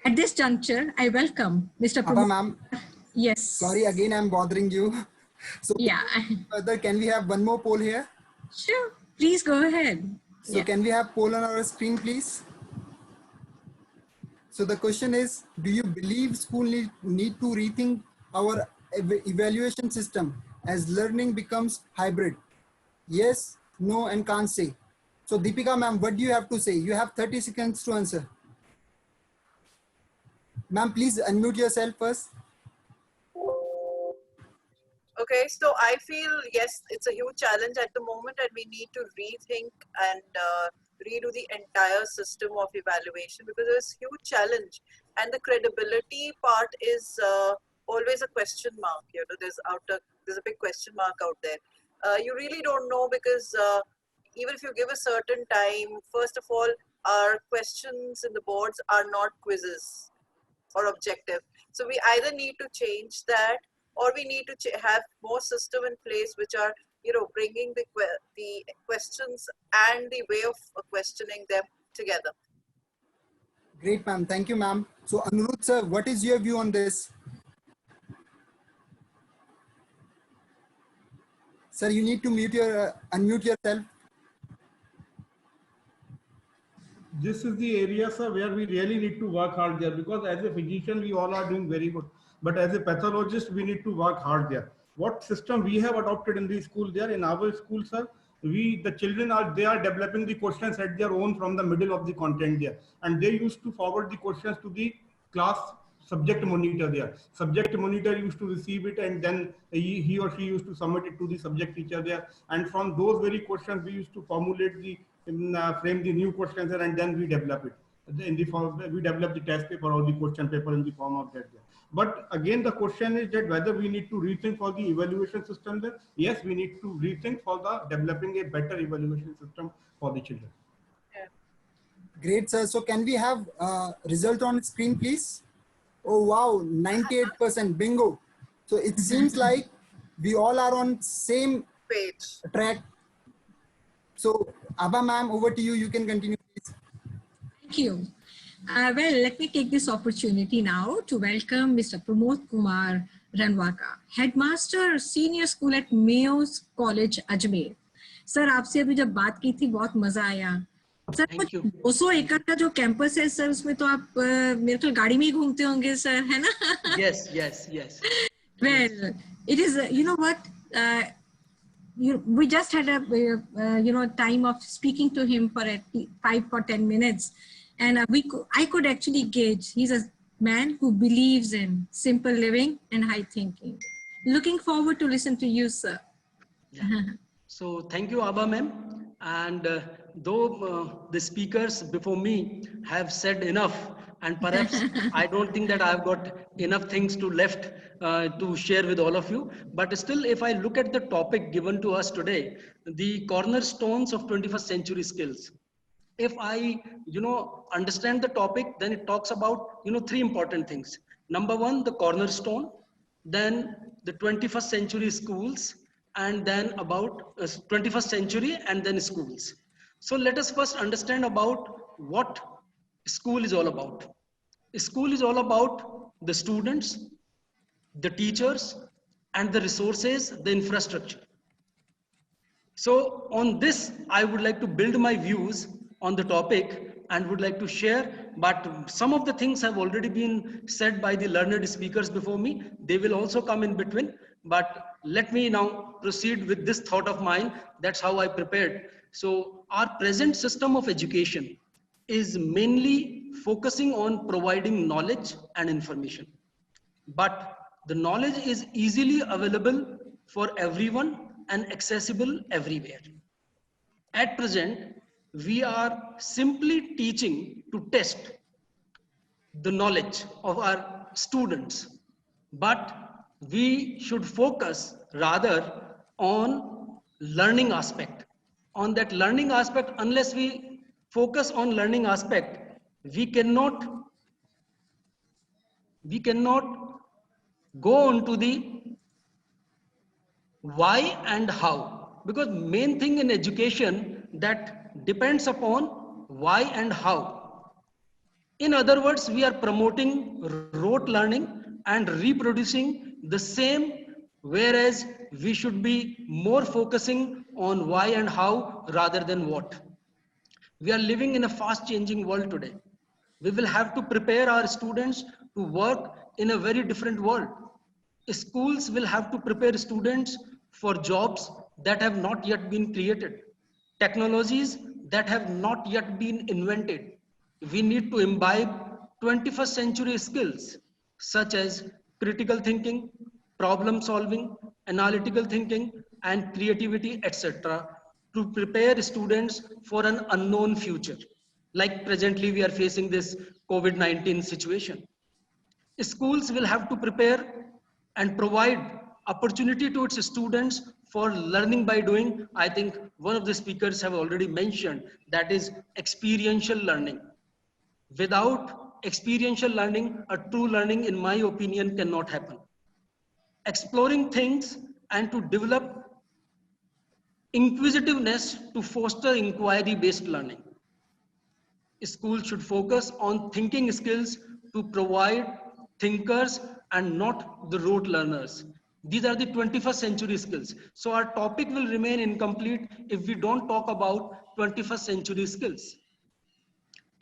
At this juncture, I welcome Mr. Abha, ma'am, Yes. sorry again, I'm bothering you. So Yeah. further, can we have one more poll here? Sure. Please go ahead. So can we have poll on our screen, please? So the question is, do you believe school need to rethink our evaluation system as learning becomes hybrid? Yes, no, and can't say. So Deepika ma'am, what do you have to say? You have 30 seconds to answer. Ma'am, please unmute yourself first. Okay, so I feel, yes, it's a huge challenge at the moment and we need to rethink and redo the entire system of evaluation because there's a huge challenge and the credibility part is always a question mark. You know, there's a big question mark out there. You really don't know because even if you give a certain time, first of all, our questions in the boards are not quizzes or objective. So we either need to change that or we need to have more system in place which are, you know, bringing the questions and the way of questioning them together. Great, ma'am. Thank you, ma'am. So Anirudh sir, what is your view on this? Sir, you need to unmute yourself. This is the area, sir, where we really need to work hard there because as a physician, we all are doing very good. But as a pathologist, we need to work hard there. What system we have adopted in the school there, in our school, sir, the children they are developing the questions at their own from the middle of the content there. And they used to forward the questions to the class subject monitor there. Subject monitor used to receive it and then he or she used to submit it to the subject teacher there. And from those very questions, we used to formulate frame the new questions and then we develop it. We develop the test paper or the question paper in the form of that. But again, the question is that whether we need to rethink for the evaluation system there. Yes, we need to rethink for the developing a better evaluation system for the children. Yeah. Great, sir. So can we have result on screen, please? Oh, wow, 98% bingo. So it seems like we all are on same Page. track. So Abha ma'am, over to you. You can continue, please. Thank you. Well, let me take this opportunity now to welcome Mr. Pramod Kumar Ranwaka, Headmaster, Senior School at Mayo College, Ajmer. Sir आपसे अभी जब बात की थी बहुत मजा आया sir. Thank you. 200 एकड़ का जो कैंपस है सर, उसमें तो आप मेरे ख्याल गाड़ी में ही घूमते होंगे सर, है ना? Yes, yes, yes. Well, it is, you know what, we just had a time of speaking to him for 5 or 10 minutes, and I could actually gauge he's a man who believes in simple living and high thinking. Looking forward to listen to you, sir. Yeah. So thank you, Abha ma'am. And though the speakers before me have said enough, and perhaps I don't think that I've got enough things to left to share with all of you. But still, if I look at the topic given to us today, the cornerstones of 21st century skills, if I, understand the topic, then it talks about, 3 important things. Number 1, the cornerstone, then the 21st century schools, and then about 21st century and then schools. So let us first understand about what school is all about. School is all about the students, the teachers, and the resources, the infrastructure. So on this, I would like to build my views on the topic and would like to share, but some of the things have already been said by the learned speakers before me. They will also come in between, but let me now proceed with this thought of mine. That's how I prepared. So our present system of education is mainly focusing on providing knowledge and information, but the knowledge is easily available for everyone and accessible everywhere. At present, we are simply teaching to test the knowledge of our students, but we should focus rather on learning aspect. On that learning aspect, unless we focus on learning aspect, we cannot go on to the why and how, because main thing in education that depends upon why and how. In other words, we are promoting rote learning and reproducing the same, whereas we should be more focusing on why and how rather than what. We are living in a fast changing world today. We will have to prepare our students to work in a very different world. Schools will have to prepare students for jobs that have not yet been created, technologies that have not yet been invented. We need to imbibe 21st century skills such as critical thinking, problem solving, analytical thinking, and creativity, etc., to prepare students for an unknown future. Like presently we are facing this COVID-19 situation. Schools will have to prepare and provide opportunity to its students for learning by doing. I think one of the speakers have already mentioned that is experiential learning. Without experiential learning, a true learning, in my opinion, cannot happen. Exploring things and to develop inquisitiveness to foster inquiry-based learning. Schools should focus on thinking skills to provide thinkers and not the rote learners. These are the 21st century skills. So our topic will remain incomplete if we don't talk about 21st century skills.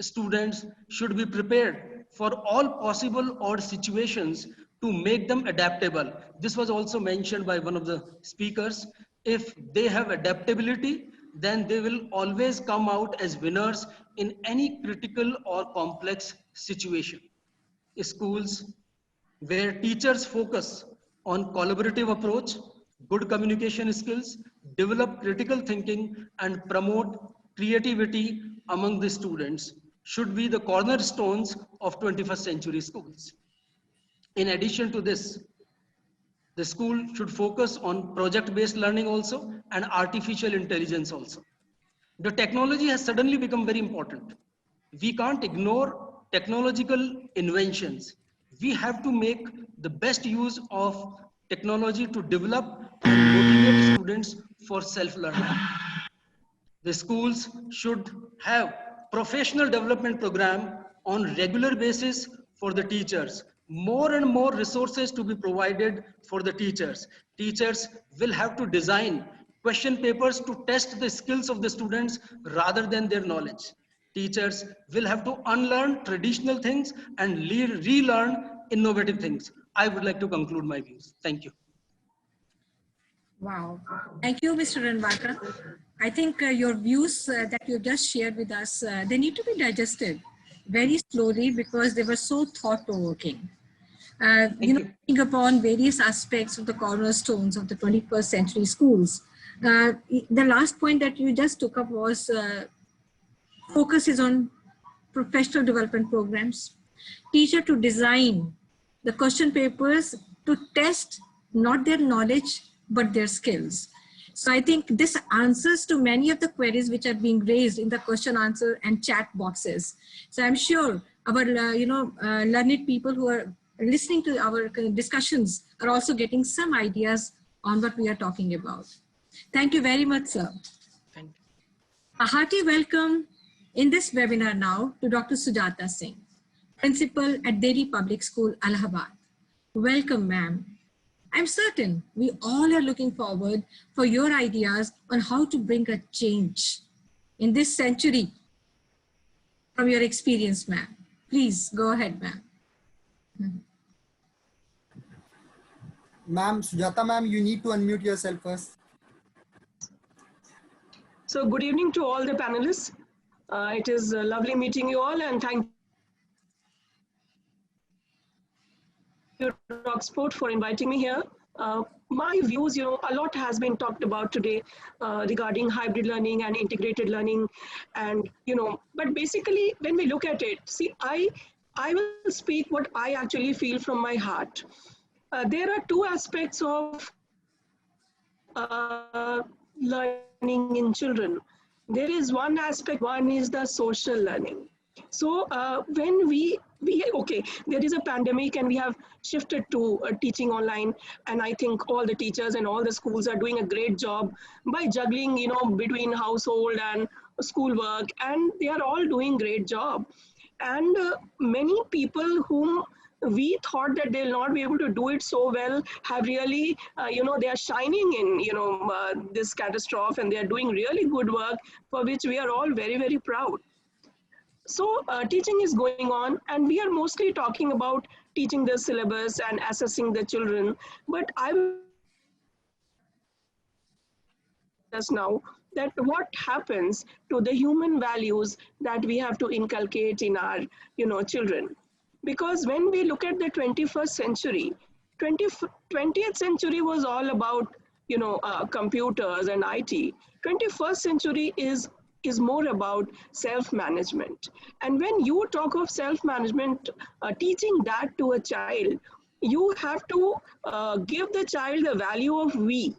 Students should be prepared for all possible odd situations to make them adaptable. This was also mentioned by one of the speakers. If they have adaptability, then they will always come out as winners in any critical or complex situation. Schools where teachers focus on collaborative approach, good communication skills, develop critical thinking, and promote creativity among the students should be the cornerstones of 21st century schools. In addition to this, the school should focus on project-based learning also and artificial intelligence also. The technology has suddenly become very important. We can't ignore technological inventions. We have to make the best use of technology to develop and motivate students for self-learning. The schools should have professional development program on regular basis for the teachers. More and more resources to be provided for the teachers. Teachers will have to design question papers to test the skills of the students rather than their knowledge. Teachers will have to unlearn traditional things and relearn innovative things. I would like to conclude my views. Thank you. Wow. Thank you, Mr. Ranwaka. I think your views that you just shared with us, they need to be digested very slowly because they were so thought-provoking. Thinking upon various aspects of the cornerstones of the 21st century schools. The last point that you just took up was focus is on professional development programs. Teacher to design the question papers to test not their knowledge, but their skills. So I think this answers to many of the queries which are being raised in the question answer and chat boxes. So I'm sure our learned people who are listening to our discussions are also getting some ideas on what we are talking about. Thank you very much, sir. Thank you. A hearty welcome in this webinar now to Dr. Sujata Singh, Principal at Delhi Public School, Allahabad. Welcome, ma'am. I'm certain we all are looking forward for your ideas on how to bring a change in this century from your experience, ma'am. Please go ahead, ma'am. Ma'am, Sujata ma'am, you need to unmute yourself first. So good evening to all the panelists. It is lovely meeting you all, and thank you, Rocksport, for inviting me here. My views, a lot has been talked about today regarding hybrid learning and integrated learning, and but basically when we look at it, see, I will speak what I actually feel from my heart. There are two aspects of learning in children. There is one aspect, one is the social learning. So when okay, there is a pandemic and we have shifted to teaching online, and I think all the teachers and all the schools are doing a great job by juggling, between household and schoolwork, and they are all doing great job. And many people whom we thought that they'll not be able to do it so well have really, they are shining in, this catastrophe, and they are doing really good work for which we are all very, very proud. So teaching is going on, and we are mostly talking about teaching the syllabus and assessing the children. But I will just now that what happens to the human values that we have to inculcate in our, children. Because when we look at the 21st century, 20th century was all about, computers and IT. 21st century is more about self-management. And when you talk of self-management, teaching that to a child, you have to give the child the value of we.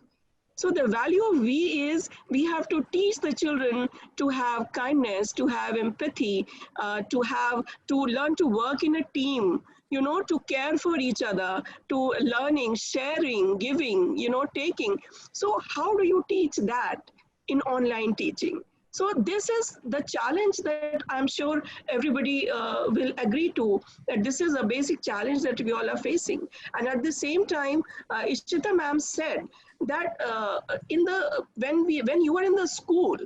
So the value of we is we have to teach the children to have kindness, to have empathy, to learn to work in a team, to care for each other, to learning, sharing, giving, taking. So how do you teach that in online teaching? So this is the challenge that I'm sure everybody will agree to, that this is a basic challenge that we all are facing. And at the same time, Ishita ma'am said that when you are in the school,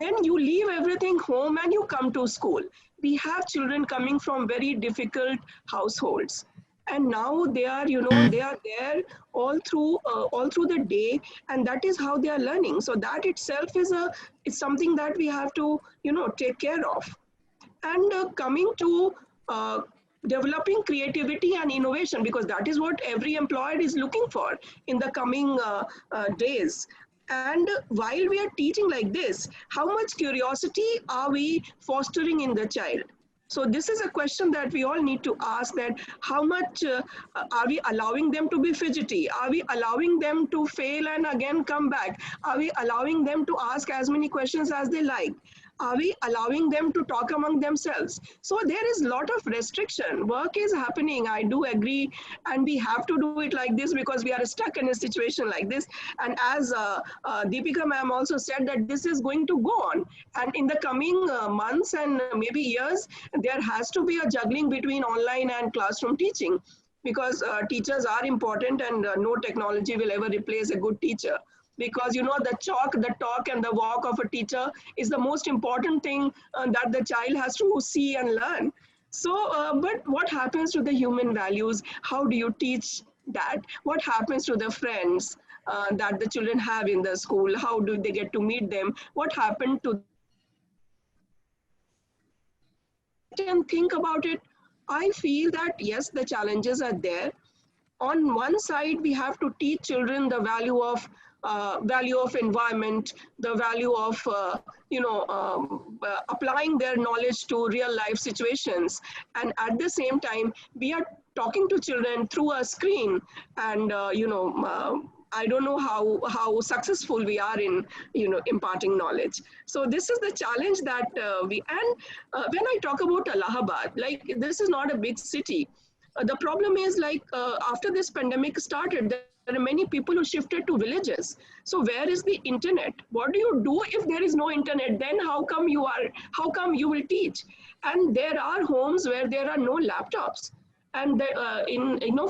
then you leave everything home and you come to school. We have children coming from very difficult households. And now they are, they are there all through the day, and that is how they are learning. So that itself is something that we have to, take care of. And coming to developing creativity and innovation, because that is what every employer is looking for in the coming days. And while we are teaching like this, how much curiosity are we fostering in the child? So this is a question that we all need to ask, that how much are we allowing them to be fidgety? Are we allowing them to fail and again come back? Are we allowing them to ask as many questions as they like? Are we allowing them to talk among themselves? So there is a lot of restriction. Work is happening, I do agree, and we have to do it like this because we are stuck in a situation like this. And as Deepika ma'am also said, that this is going to go on. And in the coming months and maybe years, there has to be a juggling between online and classroom teaching, because teachers are important, and no technology will ever replace a good teacher. Because you know, the talk and the walk of a teacher is the most important thing that the child has to see and learn. So, but what happens to the human values? How do you teach that? What happens to the friends that the children have in the school? How do they get to meet them? What happened to and think about it? I feel that yes, the challenges are there. On one side, we have to teach children the value of environment, the value of applying their knowledge to real life situations, and at the same time, we are talking to children through a screen, and I don't know how successful we are in imparting knowledge. So this is the challenge that when I talk about Allahabad, like, this is not a big city. The problem is, like, after this pandemic started, there are many people who shifted to villages. So where is the internet? What do you do if there is no internet? Then how come you will teach? And there are homes where there are no laptops, and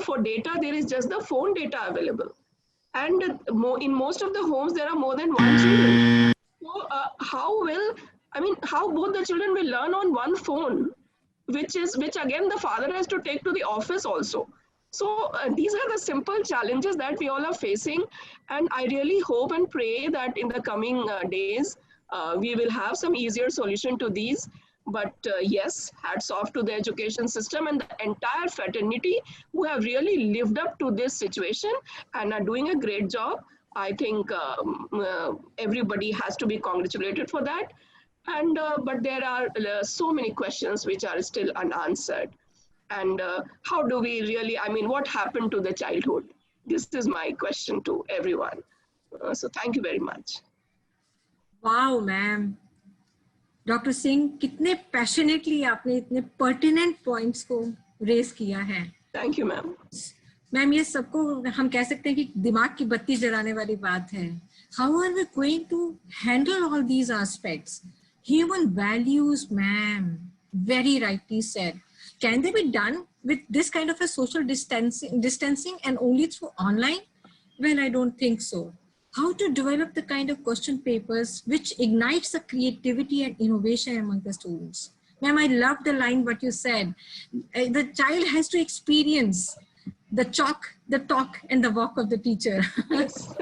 for data there is just the phone data available. And in most of the homes there are more than one children. So how both the children will learn on one phone, which again the father has to take to the office also. So these are the simple challenges that we all are facing, and I really hope and pray that in the coming days we will have some easier solution to these. But yes, hats off to the education system and the entire fraternity who have really lived up to this situation and are doing a great job. I think everybody has to be congratulated for that. And but there are so many questions which are still unanswered. And how do we really, what happened to the childhood? This is my question to everyone. So thank you very much. Wow, ma'am. Dr. Singh, कितने passionately आपने इतने pertinent points को raise किया है. Thank you, ma'am. Ma'am, ये सबको हम कह सकते हैं कि दिमाग की बत्ती जलाने वाली बात है. How are we going to handle all these aspects? Human values, ma'am, very rightly said. Can they be done with this kind of a social distancing and only through online? Well, I don't think so. How to develop the kind of question papers which ignites the creativity and innovation among the students? Ma'am, I love the line what you said. The child has to experience the talk, and the walk of the teacher. Yes.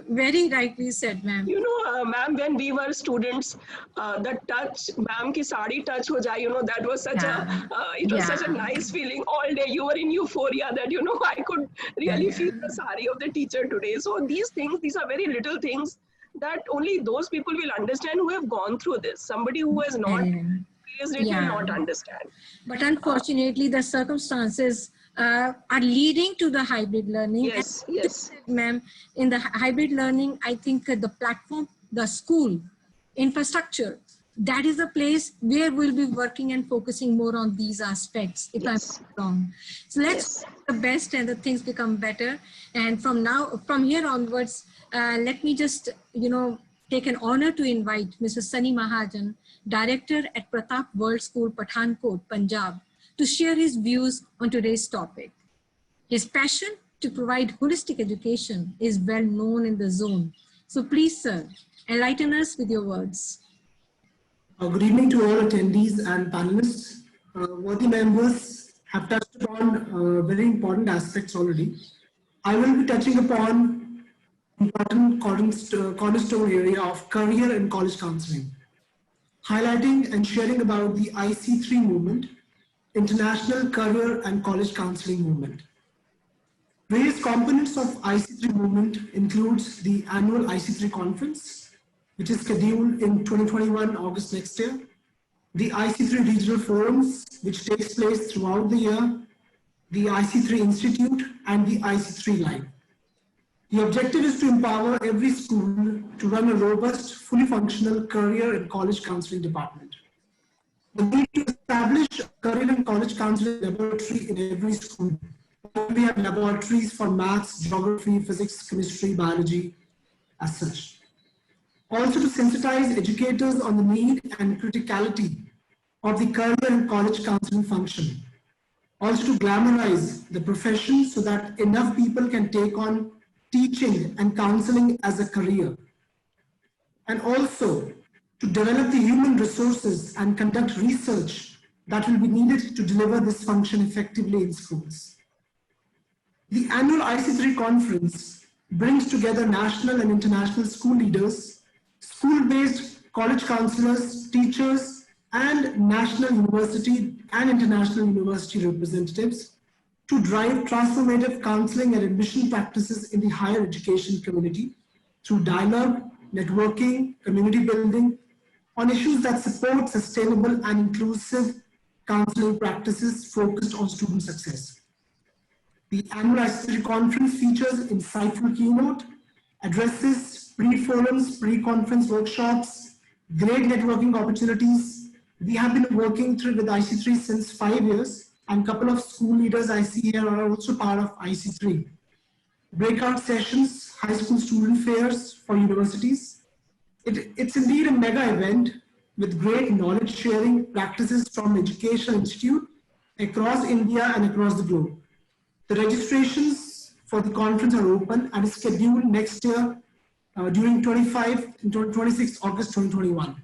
Very rightly said, ma'am. You know, ma'am, when we were students, the touch, ma'am ki saadi touch ho jai, that was such such a nice feeling all day. You were in euphoria that, I could really feel the sari of the teacher today. So these are very little things that only those people will understand who have gone through this. Somebody who has not experienced it will not understand. But unfortunately, the circumstances are leading to the hybrid learning. Yes, yes. Ma'am, in the hybrid learning, I think the platform, the school, infrastructure, that is the place where we'll be working and focusing more on these aspects, if I'm not wrong. So let's do the best and the things become better. And from here onwards, let me just, take an honor to invite Mr. Sunny Mahajan, Director at Pratap World School, Pathankot, Punjab, to share his views on today's topic. His passion to provide holistic education is well known in the zone. So please, sir, enlighten us with your words. Good evening to all attendees and panelists. Worthy members have touched upon very important aspects already. I will be touching upon important cornerstone area of career and college counseling, highlighting and sharing about the IC3 movement, International Career and College Counseling Movement. Various components of IC3 movement includes the annual IC3 conference, which is scheduled in 2021 August next year, the IC3 regional forums, which takes place throughout the year, the IC3 Institute, and the IC3 Live. The objective is to empower every school to run a robust, fully functional career and college counseling department. The need to establish a career and college counseling laboratory in every school. We have laboratories for maths, geography, physics, chemistry, biology, as such. Also to sensitize educators on the need and criticality of the career and college counseling function. Also to glamorize the profession so that enough people can take on teaching and counseling as a career. And also to develop the human resources and conduct research that will be needed to deliver this function effectively in schools. The annual IC3 conference brings together national and international school leaders, school-based college counselors, teachers, and national university and international university representatives to drive transformative counseling and admission practices in the higher education community through dialogue, networking, community building, on issues that support sustainable and inclusive counseling practices focused on student success. The annual IC3 conference features insightful keynote, addresses, pre-forums, pre-conference workshops, great networking opportunities. We have been working with IC3 since 5 years, and a couple of school leaders I see here are also part of IC3. Breakout sessions, high school student fairs for universities. It's indeed a mega event with great knowledge sharing practices from Education Institute across India and across the globe. The registrations for the conference are open and is scheduled next year during 25 and 26 August 2021.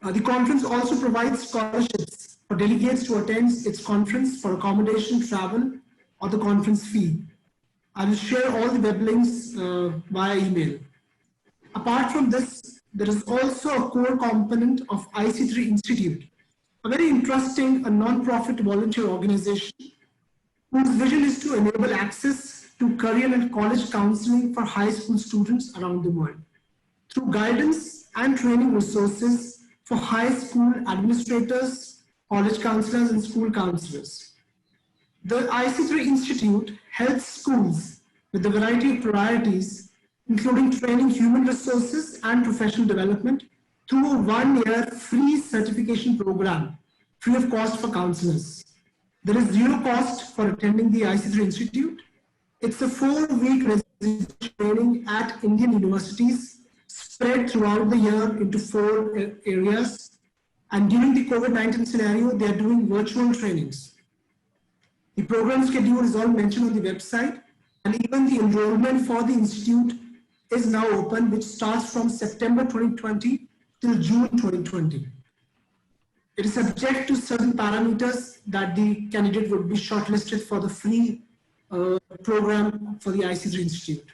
The conference also provides scholarships for delegates to attend its conference for accommodation, travel, or the conference fee. I will share all the web links via email. Apart from this, there is also a core component of IC3 Institute, a very interesting, a non-profit volunteer organization whose vision is to enable access to career and college counseling for high school students around the world through guidance and training resources for high school administrators, college counselors, and school counselors. The IC3 Institute helps schools with a variety of priorities, including training human resources and professional development through a 1-year free certification program, free of cost for counselors. There is zero cost for attending the IC3 Institute. It's a 4-week residential training at Indian universities spread throughout the year into 4 areas. And during the COVID-19 scenario, they are doing virtual trainings. The program schedule is all mentioned on the website, and even the enrollment for the institute is now open, which starts from September 2020 till June 2020. It is subject to certain parameters that the candidate would be shortlisted for the free program for the IC3 Institute.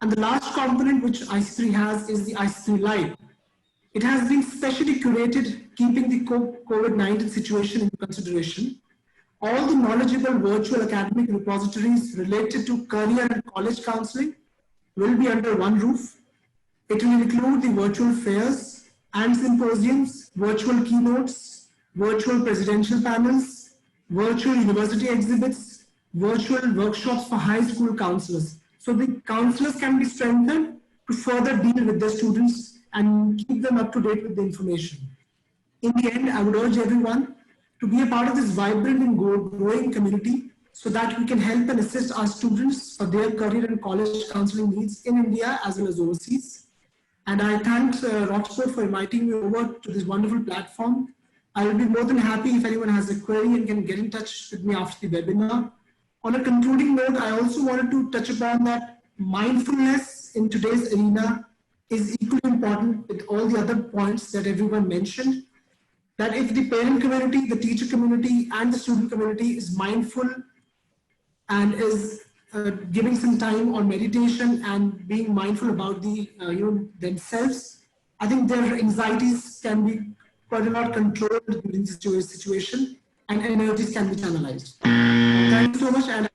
And the last component which IC3 has is the IC3 Live. It has been specially curated, keeping the COVID-19 situation in consideration. All the knowledgeable virtual academic repositories related to career and college counseling will be under one roof. It will include the virtual fairs and symposiums, virtual keynotes, virtual presidential panels, virtual university exhibits, virtual workshops for high school counselors. So the counselors can be strengthened to further deal with the students and keep them up to date with the information. In the end, I would urge everyone to be a part of this vibrant and growing community so that we can help and assist our students for their career and college counseling needs in India as well as overseas. And I thank Rocksport for inviting me over to this wonderful platform. I will be more than happy if anyone has a query and can get in touch with me after the webinar. On a concluding note, I also wanted to touch upon that mindfulness in today's arena is equally important with all the other points that everyone mentioned. That if the parent community, the teacher community, and the student community is mindful and is giving some time on meditation and being mindful about the themselves, I think their anxieties can be quite a lot controlled during this situation, and energies can be channelized. Thank you so much, and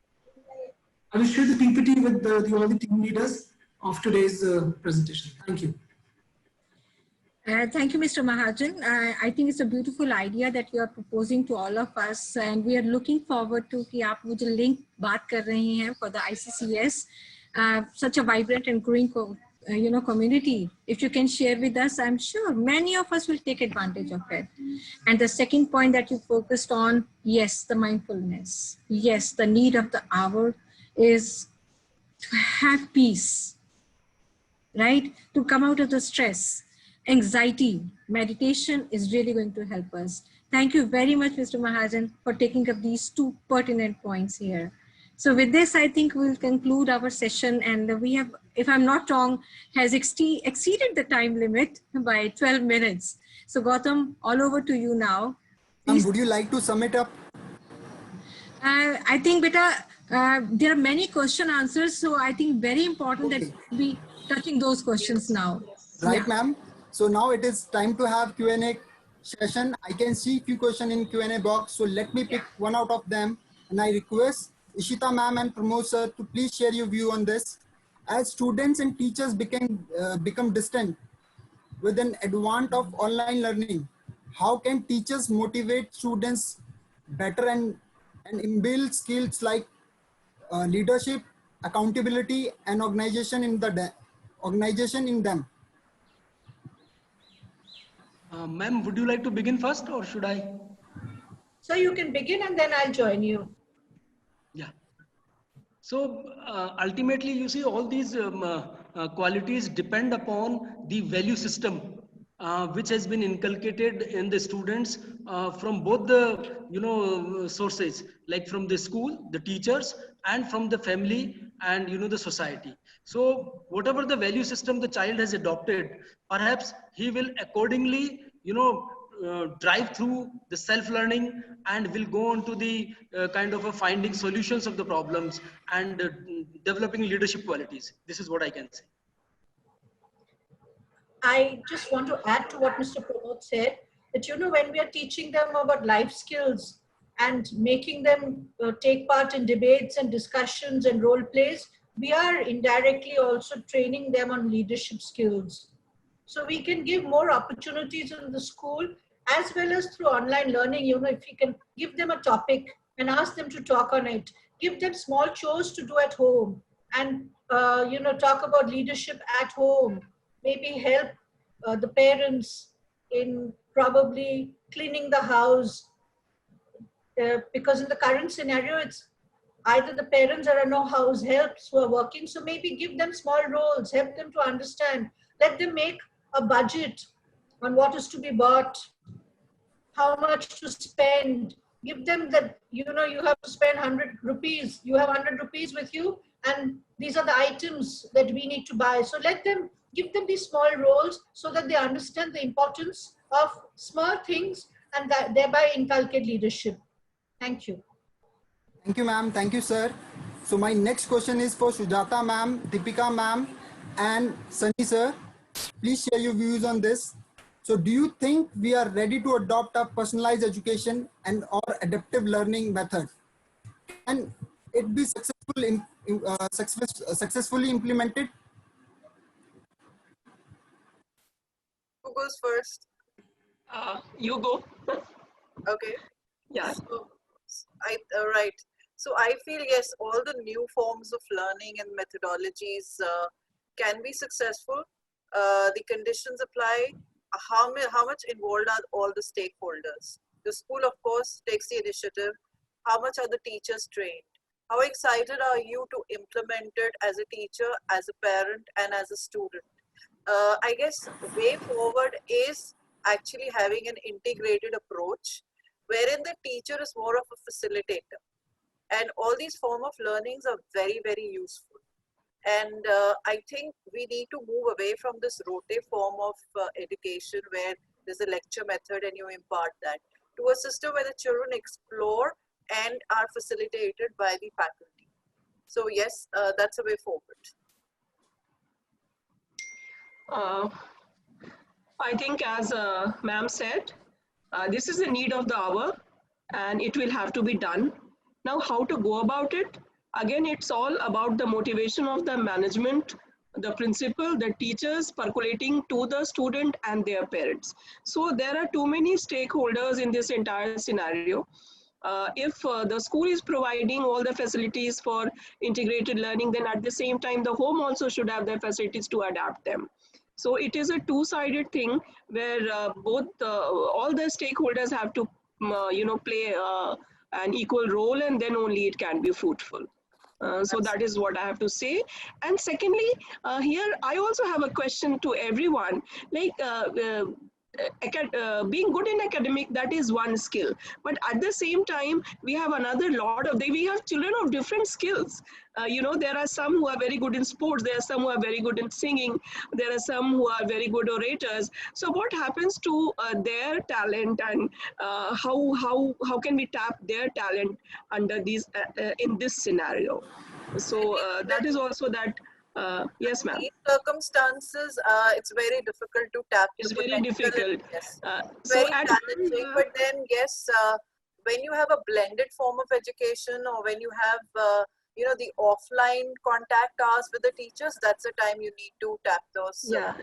I will share the PPT with all the team leaders of today's presentation. Thank you. Thank you, Mr. Mahajan. I think it's a beautiful idea that you are proposing to all of us, and we are looking forward to कि आप वो जो link बात कर रहे हैं for the ICCS. such a vibrant and growing community. If you can share with us, I'm sure many of us will take advantage of it. And the second point that you focused on, yes, the mindfulness. Yes, the need of the hour is to have peace, right? To come out of the stress, anxiety. Meditation is really going to help us. Thank you very much, Mr. Mahajan, for taking up these two pertinent points here. So with this, I think we'll conclude our session, and we have, if I'm not wrong, has exceeded the time limit by 12 minutes. So Gautam, all over to you now. Would you like to sum it up? I think, beta, there are many question answers, so I think very important that we touching those questions now. Right, Yeah. ma'am. So now it is time to have Q&A session. I can see few questions in Q&A box, so let me pick one out of them, and I request Ishita ma'am and Pramod sir to please share your view on this. As students and teachers become distant with an advent of online learning, how can teachers motivate students better and inbuild skills like leadership, accountability, and organization in them? Ma'am, would you like to begin first or should I? So you can begin and then I'll join you. Yeah. So ultimately, you see, all these qualities depend upon the value system which has been inculcated in the students from both the sources, like from the school, the teachers, and from the family and the society. So whatever the value system the child has adopted, perhaps he will accordingly drive through the self-learning and will go on to the kind of finding solutions of the problems and developing leadership qualities. This is what I can say. I just want to add to what Mr. Pramod said, that when we are teaching them about life skills and making them take part in debates and discussions and role plays, we are indirectly also training them on leadership skills. So we can give more opportunities in the school as well as through online learning. If we can give them a topic and ask them to talk on it, give them small chores to do at home, and talk about leadership at home. Maybe help the parents in probably cleaning the house, because in the current scenario, it's either the parents or no house helps who are working. So maybe give them small roles, help them to understand, let them make a budget on what is to be bought, how much to spend. Give them that, you have to spend 100 rupees. You have 100 rupees with you, and these are the items that we need to buy. So give them these small roles so that they understand the importance of small things and that thereby inculcate leadership. Thank you. Thank you, ma'am. Thank you, sir. So my next question is for Sujata ma'am, Deepika ma'am, and Sunny sir. Please share your views on this. So do you think we are ready to adopt a personalized education and or adaptive learning method? Can it be successfully implemented? Who goes first? You go. Okay. Yeah. So, right. So I feel, yes, all the new forms of learning and methodologies can be successful. The conditions apply. How much involved are all the stakeholders? The school, of course, takes the initiative. How much are the teachers trained? How excited are you to implement it as a teacher, as a parent, and as a student? I guess the way forward is actually having an integrated approach wherein the teacher is more of a facilitator. And all these forms of learnings are very, very useful. And I think we need to move away from this rote form of education where there's a lecture method and you impart that, to a system where the children explore and are facilitated by the faculty. So yes, that's a way forward. I think, as ma'am said, this is the need of the hour and it will have to be done. Now, how to go about it? Again, it's all about the motivation of the management, the principal, the teachers, percolating to the student and their parents. So there are too many stakeholders in this entire scenario. if the school is providing all the facilities for integrated learning, then at the same time, the home also should have the facilities to adapt them. So it is a two-sided thing where all the stakeholders have to, play an equal role, and then only it can be fruitful. So that is what I have to say. And secondly, here I also have a question to everyone. Like being good in academic, that is one skill. But at the same time, we have we have children of different skills. There are some who are very good in sports. There are some who are very good in singing. There are some who are very good orators. So what happens to their talent, and how can we tap their talent under these in this scenario? So that is also that. Yes, ma'am. In these circumstances, it's very difficult to tap. It's very difficult. Yes. So Very challenging. But then, yes, when you have a blended form of education, or when you have, the offline contact hours with the teachers, that's the time you need to tap those. Yeah.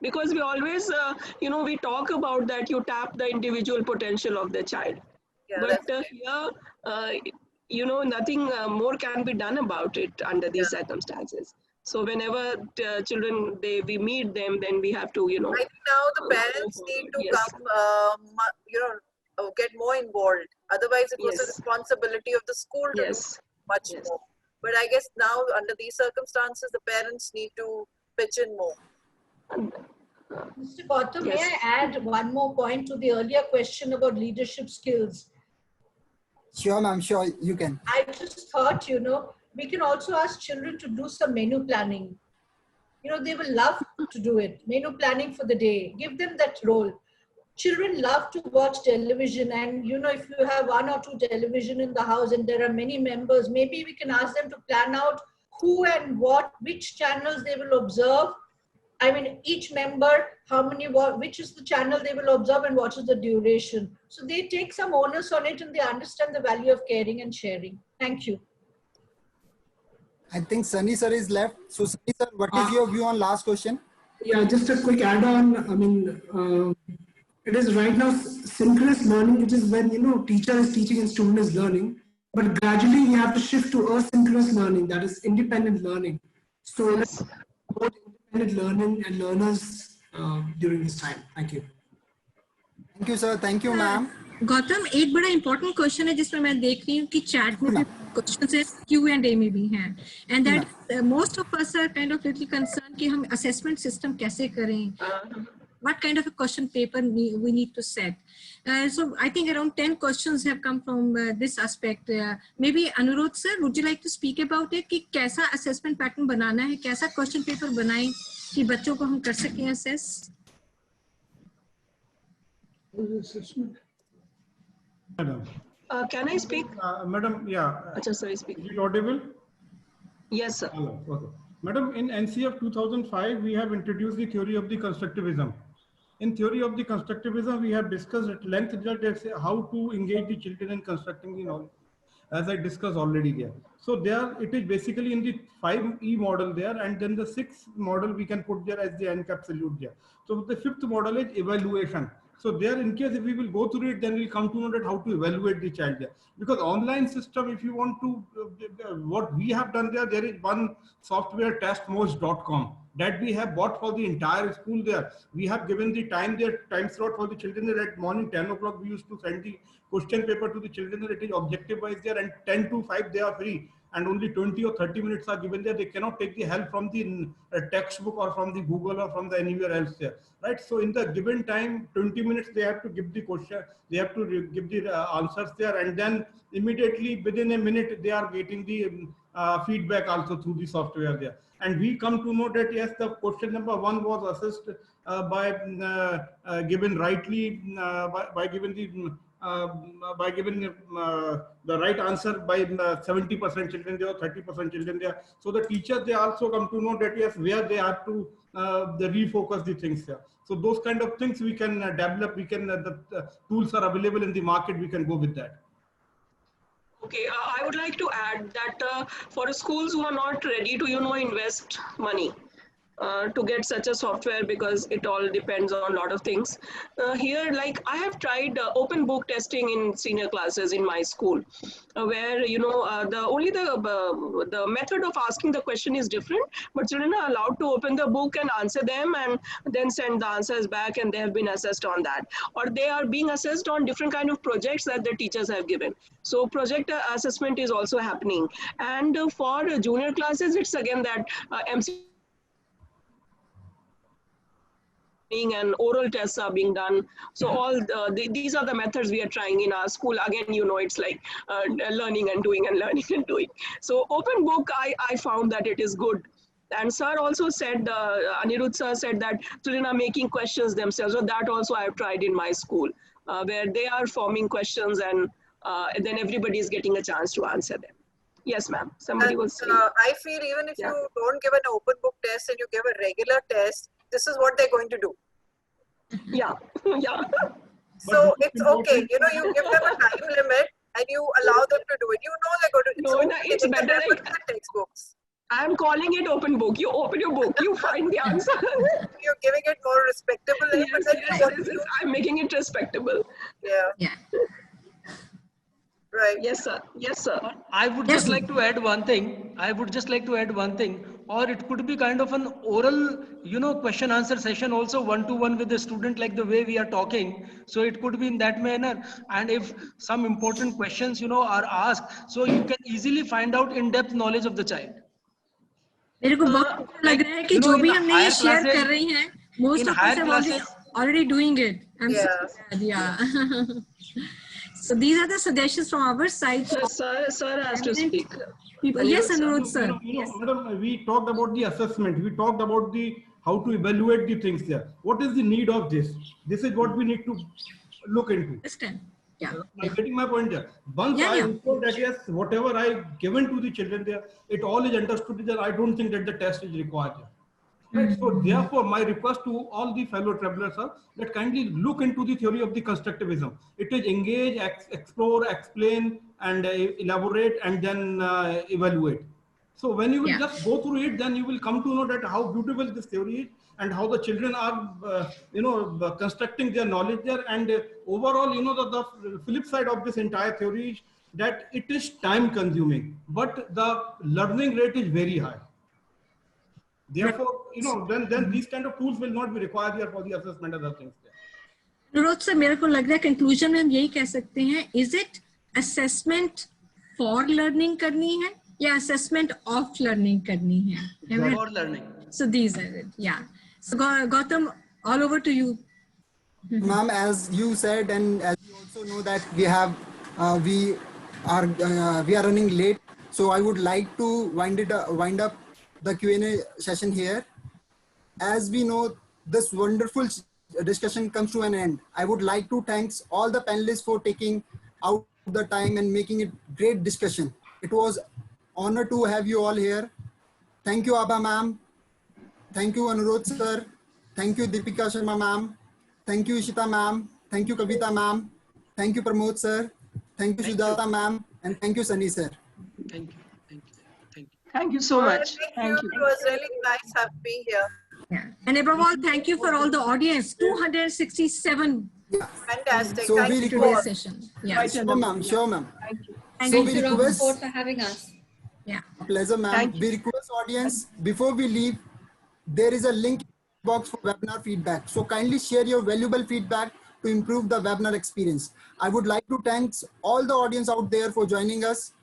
Because we always, we talk about that you tap the individual potential of the child. Yeah, but here, nothing more can be done about it under these circumstances. So whenever children, we meet them, then we have to, I think now the parents need to come, get more involved. Otherwise, it was a responsibility of the school to do much more. But I guess now, under these circumstances, the parents need to pitch in more. Mr. Gautam, may I add one more point to the earlier question about leadership skills? Sure, ma'am. Sure, you can. I just thought, we can also ask children to do some menu planning. They will love to do it. Menu planning for the day. Give them that role. Children love to watch television, and if you have 1 or 2 television in the house and there are many members, maybe we can ask them to plan out who and which channels they will observe. I mean, each member, which is the channel they will observe and what is the duration. So they take some onus on it and they understand the value of caring and sharing. Thank you. I think Sunny sir is left. So Sunny sir, what is your view on last question? Yeah, just a quick add-on. I mean, it is right now synchronous learning, which is when, teacher is teaching and student is learning. But gradually we have to shift to asynchronous learning, that is independent learning. So let's support independent learning and learners during this time. Thank you. Thank you, sir. Thank you, ma'am. Gautam, एक बड़ा important question है जिसमें मैं देख रही हूँ कि chat में भी questions है, Q&A में भी हैं, and that most of us are kind of little concerned कि हम assessment system कैसे करें, what kind of a question paper we need to set. So I think around 10 questions have come from this aspect. Maybe Anurodh sir, would you like to speak about it कि कैसा assessment pattern बनाना है, कैसा question paper बनाएं कि बच्चों को हम कर सकें assess? Assessment. Madam. Can I speak? Madam, yeah. Achha, sorry, speak. Is it audible? Yes, sir. Hello. Okay. Madam, in NCF 2005, we have introduced the theory of the constructivism. In theory of the constructivism, we have discussed at length how to engage the children in constructing the knowledge, as I discussed already there. So there, it is basically in the 5E model there, and then the 6th model we can put there as the encapsulate there. So the 5th model is evaluation. So there, in case if we will go through it, then we'll come to know that how to evaluate the child there. Because online system, if you want to, what we have done there, there is one software, testmost.com, that we have bought for the entire school there. We have given the time slot for the children there at morning 10 o'clock. We used to send the question paper to the children there. It is objective wise there, and 10 to 5 they are free. And only 20 or 30 minutes are given there. They cannot take the help from the textbook or from the Google or from the anywhere else there, right? So in the given time, 20 minutes, they have to give the question, they have to give the answers there, and then immediately within a minute, they are getting the feedback also through the software there. And we come to know that yes, the question number 1 was assessed by given rightly, by giving the right answer by 70% children there or 30% children there. So the teachers, they also come to know that yes, where they have to refocus the things here. So those kind of things we can develop, we can, the tools are available in the market, we can go with that. Okay, I would like to add that for schools who are not ready to, invest money, to get such a software, because it all depends on a lot of things. Here, like I have tried open book testing in senior classes in my school, where the method of asking the question is different, but children are allowed to open the book and answer them, and then send the answers back, and they have been assessed on that, or they are being assessed on different kind of projects that the teachers have given. So project assessment is also happening, and for junior classes, it's again that MC and oral tests are being done. So all these are the methods we are trying in our school. Again, it's like learning and doing and learning and doing. So open book, I found that it is good. And sir also said, Anirudh sir said that children are making questions themselves. So that also I have tried in my school, where they are forming questions, and then everybody is getting a chance to answer them. Yes, ma'am. Somebody will say. I feel even if you don't give an open book test and you give a regular test, this is what they're going to do. Yeah, yeah. So it's okay. You give them a time limit and you allow them to do it. They're going to. No, it's better. Like textbooks. I'm calling it open book. You open your book, you find the answer. You're giving it more respectable. Yes, I'm making it respectable. Yeah. Right. Yes, sir. Yes, sir. I would just like to add one thing. Or it could be kind of an oral, question answer session also, one-to-one with the student, like the way we are talking. So it could be in that manner. And if some important questions, are asked, so you can easily find out in-depth knowledge of the child. मेरे को बहुत लग रहा है कि जो भी हमने ये शेयर कर रही हैं, most of us are already doing it. I'm so glad, yeah. So these are the suggestions from our side. Sir has to speak. Yes, Anirudh sir. Yes. Madam, we talked about the assessment. We talked about how to evaluate the things there. What is the need of this? This is what we need to look into. Understand? Yeah. I'm getting my point there. Once I ensure that yes, whatever I given to the children there, it all is understood there. I don't think that the test is required. Right? So therefore, my request to all the fellow travelers are that kindly look into the theory of the constructivism. It is engage, explore, explain, and elaborate, and then evaluate. So when you will just go through it, then you will come to know that how beautiful this theory is, and how the children are, constructing their knowledge there. And overall, the flip side of this entire theory is that it is time consuming, but the learning rate is very high. Therefore, then these kind of tools will not be required here for the assessment and other things. Anirudh sir, मेरे को लग रहा है conclusion में हम यही कह सकते हैं, is it assessment for learning करनी है या assessment of learning करनी है? For learning. So these are it, yeah. So Gautam, all over to you. Ma'am, as you said, and as you also know that we are running late, so I would like to wind up the Q&A session here. As we know, this wonderful discussion comes to an end. I would like to thank all the panelists for taking out the time and making it great discussion. It was honor to have you all here. Thank you, Abha ma'am. Thank you, Anirudh sir. Thank you, Deepika Sharma ma'am. Thank you, Ishita ma'am. Thank you, Kavita ma'am. Thank you, Pramod sir. Thank you, Sudhata ma'am. And thank you, Sunny sir. Thank you. Thank you so much. Thank you. It was really nice having me here. Yeah. And above all, thank you for all the audience. 267. Yeah. Fantastic. So thank we you. Today's session. Yeah. Sure, ma'am. Sure, ma'am. Thank you. Thank So you. we Rock request, Sport for having us. Yeah. pleasure, ma'am. We request audience, before we leave, there is a link box for webinar feedback. So kindly share your valuable feedback to improve the webinar experience. I would like to thank all the audience out there for joining us.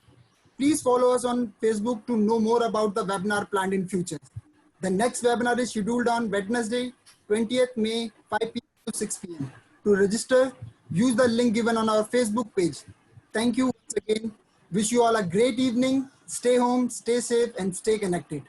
Please follow us on Facebook to know more about the webinar planned in future. The next webinar is scheduled on Wednesday, 20th May, 5 p.m. to 6 p.m. To register, use the link given on our Facebook page. Thank you once again. Wish you all a great evening. Stay home, stay safe, and stay connected.